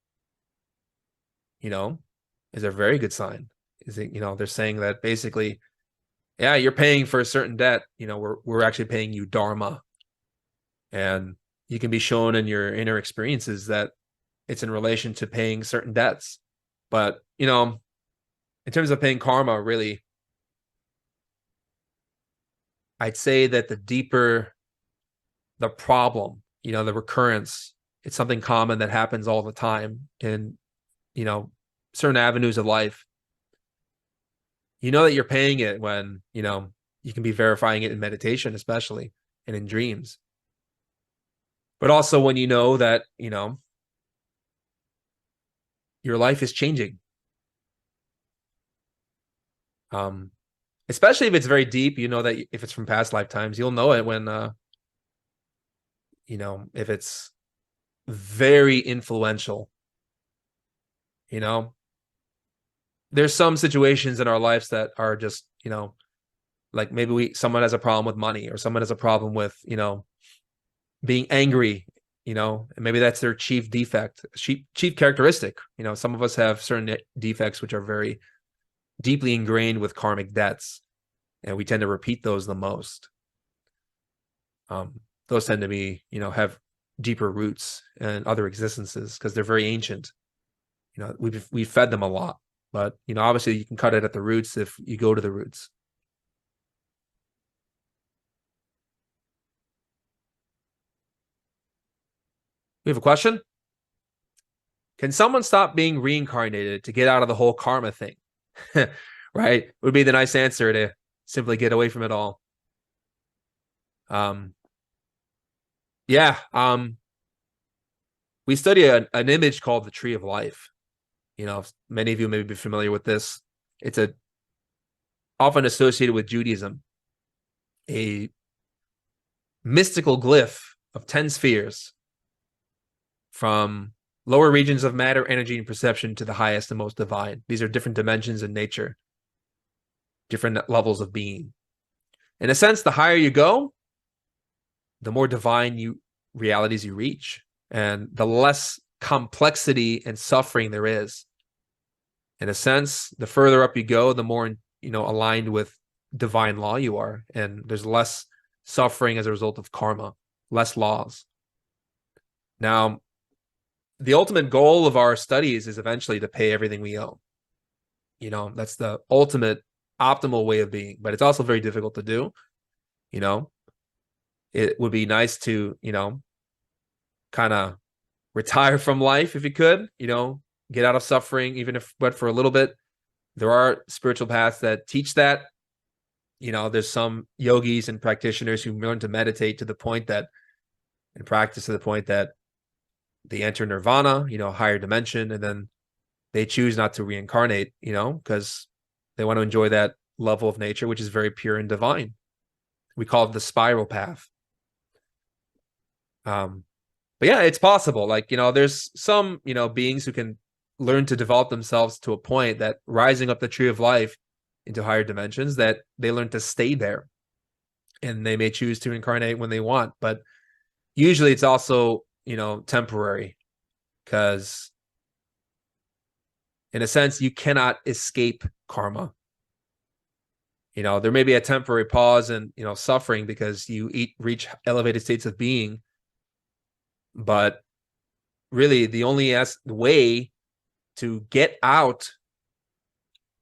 is a very good sign. Is it, they're saying that basically, yeah, you're paying for a certain debt, we're actually paying you Dharma. And you can be shown in your inner experiences that it's in relation to paying certain debts. But, in terms of paying karma, really, I'd say that the deeper the problem, the recurrence, it's something common that happens all the time in, certain avenues of life. That you're paying it when, you can be verifying it in meditation, especially, and in dreams. But also when you know that, your life is changing. Especially if it's very deep, that if it's from past lifetimes, you'll know it when, if it's very influential, there's some situations in our lives that are just, like maybe someone has a problem with money, or someone has a problem with, being angry, and maybe that's their chief defect, chief characteristic. Some of us have certain defects which are very deeply ingrained with karmic debts, and we tend to repeat those the most. Those tend to be, have deeper roots and other existences because they're very ancient, we've fed them a lot, but obviously you can cut it at the roots if you go to the roots. We have a question. Can someone stop being reincarnated to get out of the whole karma thing? Right? Would be the nice answer to simply get away from it all. Yeah. We study an image called the Tree of Life. Many of you may be familiar with this. It's often associated with Judaism, a mystical glyph of 10 spheres, from lower regions of matter, energy, and perception to the highest and most divine. These are different dimensions in nature, different levels of being. In a sense, the higher you go, the more divine realities you reach, and the less complexity and suffering there is. In a sense, the further up you go, the more aligned with divine law you are, and there's less suffering as a result of karma, less laws. Now, the ultimate goal of our studies is eventually to pay everything we owe. That's the ultimate optimal way of being, but it's also very difficult to do. It would be nice to, kind of retire from life if you could, get out of suffering, but for a little bit. There are spiritual paths that teach that. There's some yogis and practitioners who learn to meditate to the point that, and practice to the point that they enter nirvana, higher dimension, and then they choose not to reincarnate, because they want to enjoy that level of nature, which is very pure and divine. We call it the spiral path. But yeah, it's possible. There's some, beings who can learn to develop themselves to a point that rising up the tree of life into higher dimensions, that they learn to stay there, and they may choose to incarnate when they want. But usually it's also, temporary, because in a sense, you cannot escape karma. There may be a temporary pause and, suffering because you reach elevated states of being. But really, the only way to get out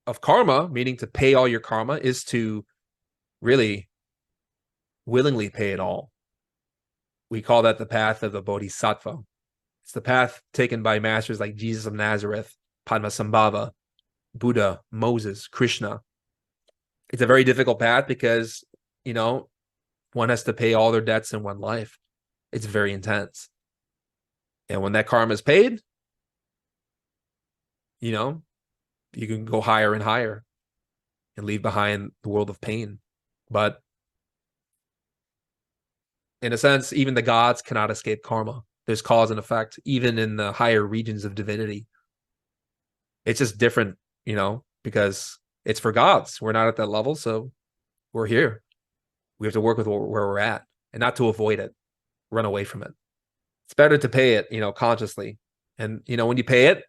of karma, meaning to pay all your karma, is to really willingly pay it all. We call that the path of the bodhisattva. It's the path taken by masters like Jesus of Nazareth, Padmasambhava, Buddha, Moses, Krishna. It's a very difficult path because, one has to pay all their debts in one life. It's very intense. And when that karma is paid, you can go higher and higher and leave behind the world of pain. But in a sense, even the gods cannot escape karma. There's cause and effect, even in the higher regions of divinity. It's just different, because it's for gods. We're not at that level, so we're here. We have to work with where we're at, and not to avoid it, run away from it. It's better to pay it, consciously. And, when you pay it,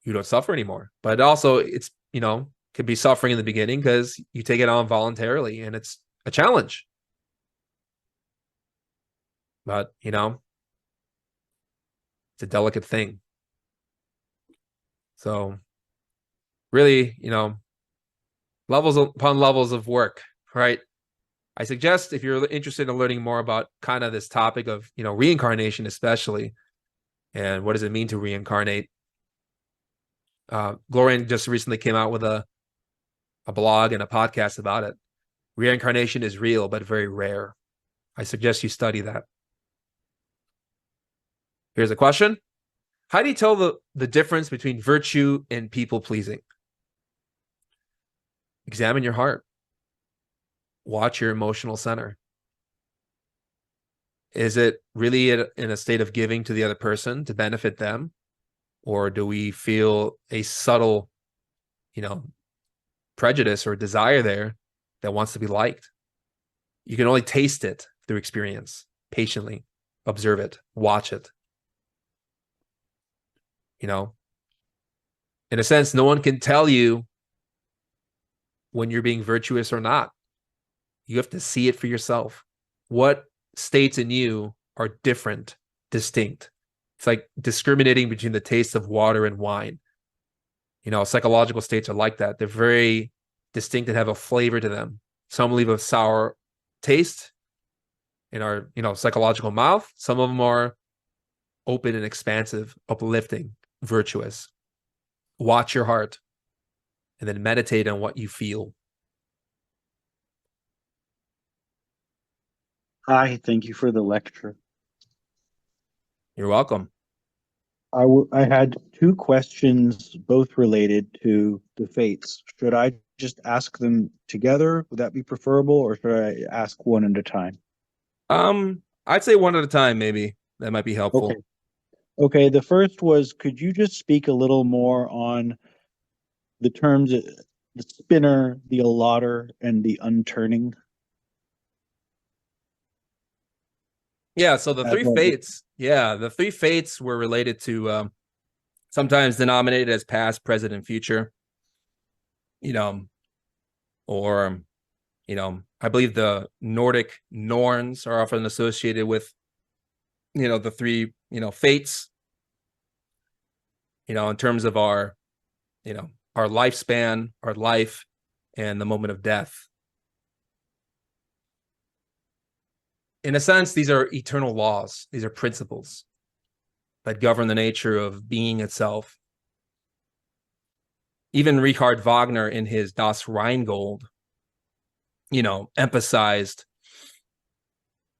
you don't suffer anymore. But also, it's, could be suffering in the beginning because you take it on voluntarily, and it's a challenge. But, it's a delicate thing. So really, levels upon levels of work, right? I suggest, if you're interested in learning more about kind of this topic of, reincarnation, especially, and what does it mean to reincarnate, Gloria just recently came out with a blog and a podcast about it. Reincarnation is real, but very rare. I suggest you study that. Here's a question. How do you tell the difference between virtue and people-pleasing? Examine your heart. Watch your emotional center. Is it really in a state of giving to the other person to benefit them? Or do we feel a subtle, prejudice or desire there that wants to be liked? You can only taste it through experience. Patiently observe it, watch it. In a sense, no one can tell you when you're being virtuous or not. You have to see it for yourself. What states in you are different, distinct? It's like discriminating between the taste of water and wine. Psychological states are like that. They're very distinct and have a flavor to them. Some leave a sour taste in our, psychological mouth. Some of them are open and expansive, uplifting, virtuous. Watch your heart and then meditate on what you feel. Hi, thank you for the lecture. You're welcome. I had two questions, both related to the fates. Should I just ask them together? Would that be preferable, or should I ask one at a time? I'd say one at a time, maybe. That might be helpful. Okay. Okay, the first was, could you just speak a little more on the terms, the spinner, the allotter, and the unturning? Yeah, so the As three fates, were related to sometimes denominated as past, present, and future. Or I believe the Nordic Norns are often associated with the three fates, in terms of our our lifespan, our life, and the moment of death. In a sense, these are eternal laws. These are principles that govern the nature of being itself. Even Richard Wagner in his Das Rheingold, emphasized,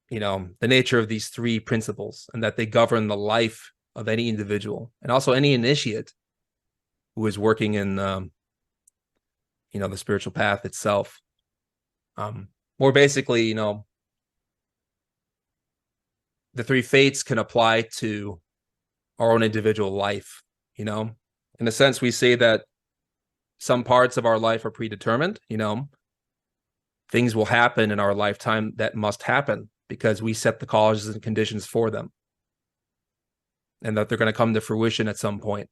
the nature of these three principles and that they govern the life of any individual and also any initiate who is working in, the spiritual path itself. More basically, the three fates can apply to our own individual life. In a sense, we say that some parts of our life are predetermined. Things will happen in our lifetime that must happen because we set the causes and conditions for them, and that they're going to come to fruition at some point.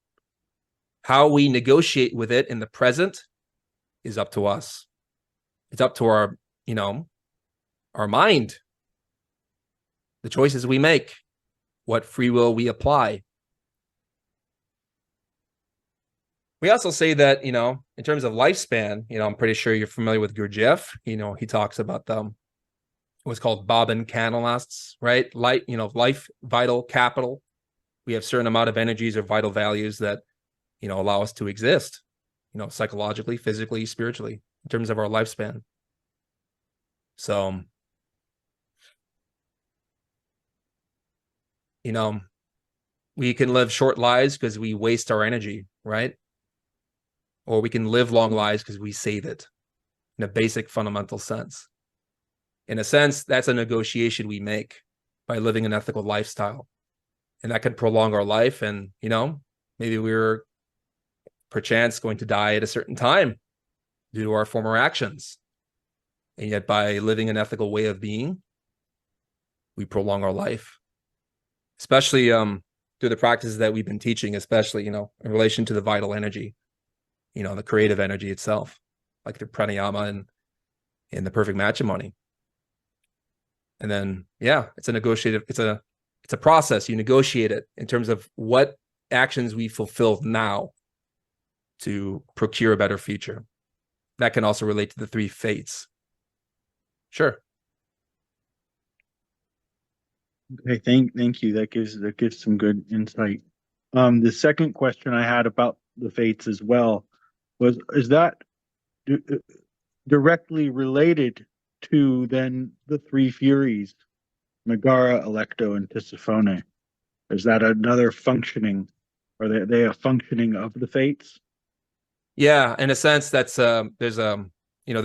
How we negotiate with it in the present is up to us. It's up to our, our mind, the choices we make, what free will we apply. We also say that, in terms of lifespan, I'm pretty sure you're familiar with Gurdjieff. He talks about what's called Bobbin candle lasts, right? Life, vital capital. We have certain amount of energies or vital values that, allow us to exist, psychologically, physically, spiritually, in terms of our lifespan. So, we can live short lives because we waste our energy, right? Or we can live long lives because we save it in a basic fundamental sense. In a sense, that's a negotiation we make by living an ethical lifestyle. And that can prolong our life. And, maybe we're perchance going to die at a certain time due to our former actions. And yet by living an ethical way of being, we prolong our life. Especially through the practices that we've been teaching, especially, in relation to the vital energy, the creative energy itself, like the pranayama and in the perfect matrimony. And then, it's a process. You negotiate it in terms of what actions we fulfill now to procure a better future. That can also relate to the three fates. Sure. Okay, thank you. That gives some good insight. The second question I had about the fates as well is that directly related to then the three Furies, Megara, Alecto, and Tisiphone? Is that another functioning? Are they a functioning of the fates? Yeah, in a sense, that's there's there's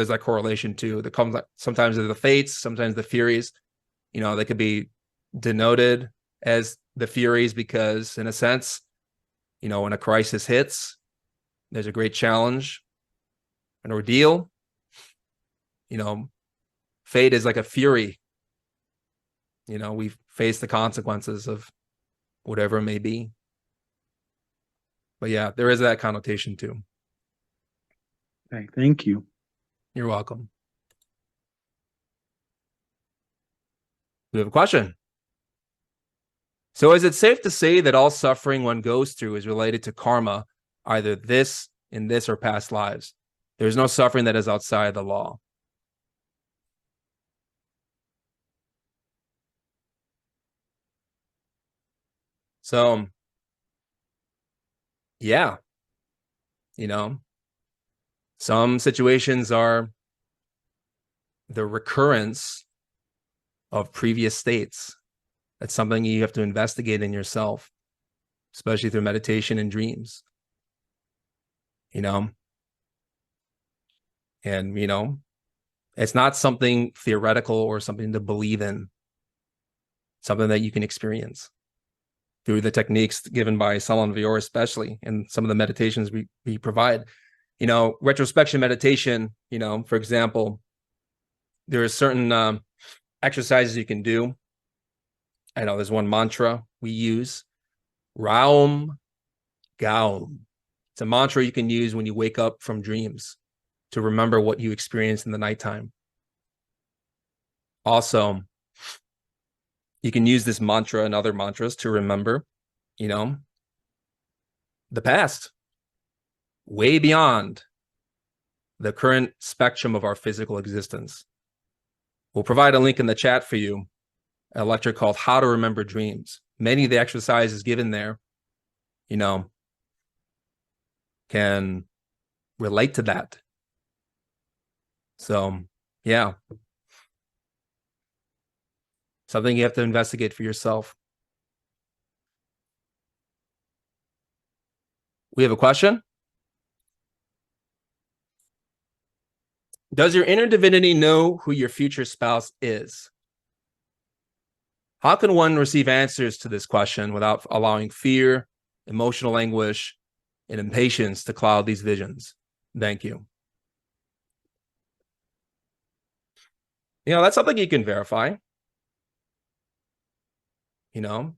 that correlation too. That comes sometimes the fates, sometimes the Furies. They could be denoted as the Furies because, in a sense, when a crisis hits, there's a great challenge, an ordeal. Fate is like a fury. We face the consequences of whatever it may be. But yeah, there is that connotation too. Okay, thank you. You're welcome. We have a question. So is it safe to say that all suffering one goes through is related to karma, either this, in this, or past lives? There's no suffering that is outside the law. So, yeah, some situations are the recurrence of previous states. That's something you have to investigate in yourself, especially through meditation and dreams. And it's not something theoretical or something to believe in, something that you can experience through the techniques given by Salon Vior, especially, and some of the meditations we provide. Retrospection meditation, for example, there are certain exercises you can do. I know there's one mantra we use, Raum Gaum. It's a mantra you can use when you wake up from dreams to remember what you experienced in the nighttime. Also, you can use this mantra and other mantras to remember, the past, way beyond the current spectrum of our physical existence. We'll provide a link in the chat for you, a lecture called How to Remember Dreams. Many of the exercises given there, can relate to that. So, yeah. Something you have to investigate for yourself. We have a question. Does your inner divinity know who your future spouse is? How can one receive answers to this question without allowing fear, emotional anguish, and impatience to cloud these visions? Thank you. That's something you can verify. You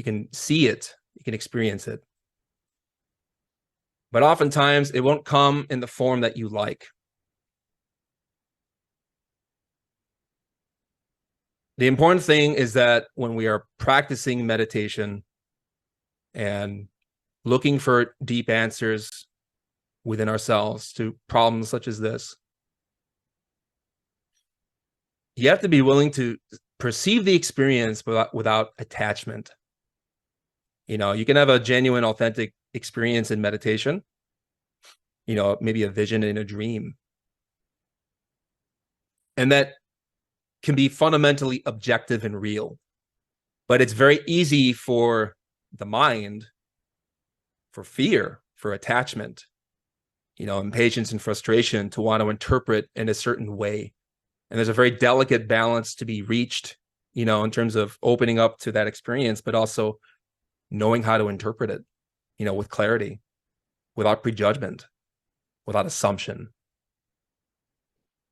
can see it, you can experience it. But oftentimes it won't come in the form that you like. The important thing is that when we are practicing meditation and looking for deep answers within ourselves to problems such as this, you have to be willing to perceive the experience without attachment. You can have a genuine, authentic experience in meditation, maybe a vision in a dream. And that can be fundamentally objective and real. But it's very easy for the mind, for fear, for attachment, impatience and frustration to want to interpret in a certain way. And there's a very delicate balance to be reached, in terms of opening up to that experience, but also knowing how to interpret it, with clarity, without prejudgment, without assumption.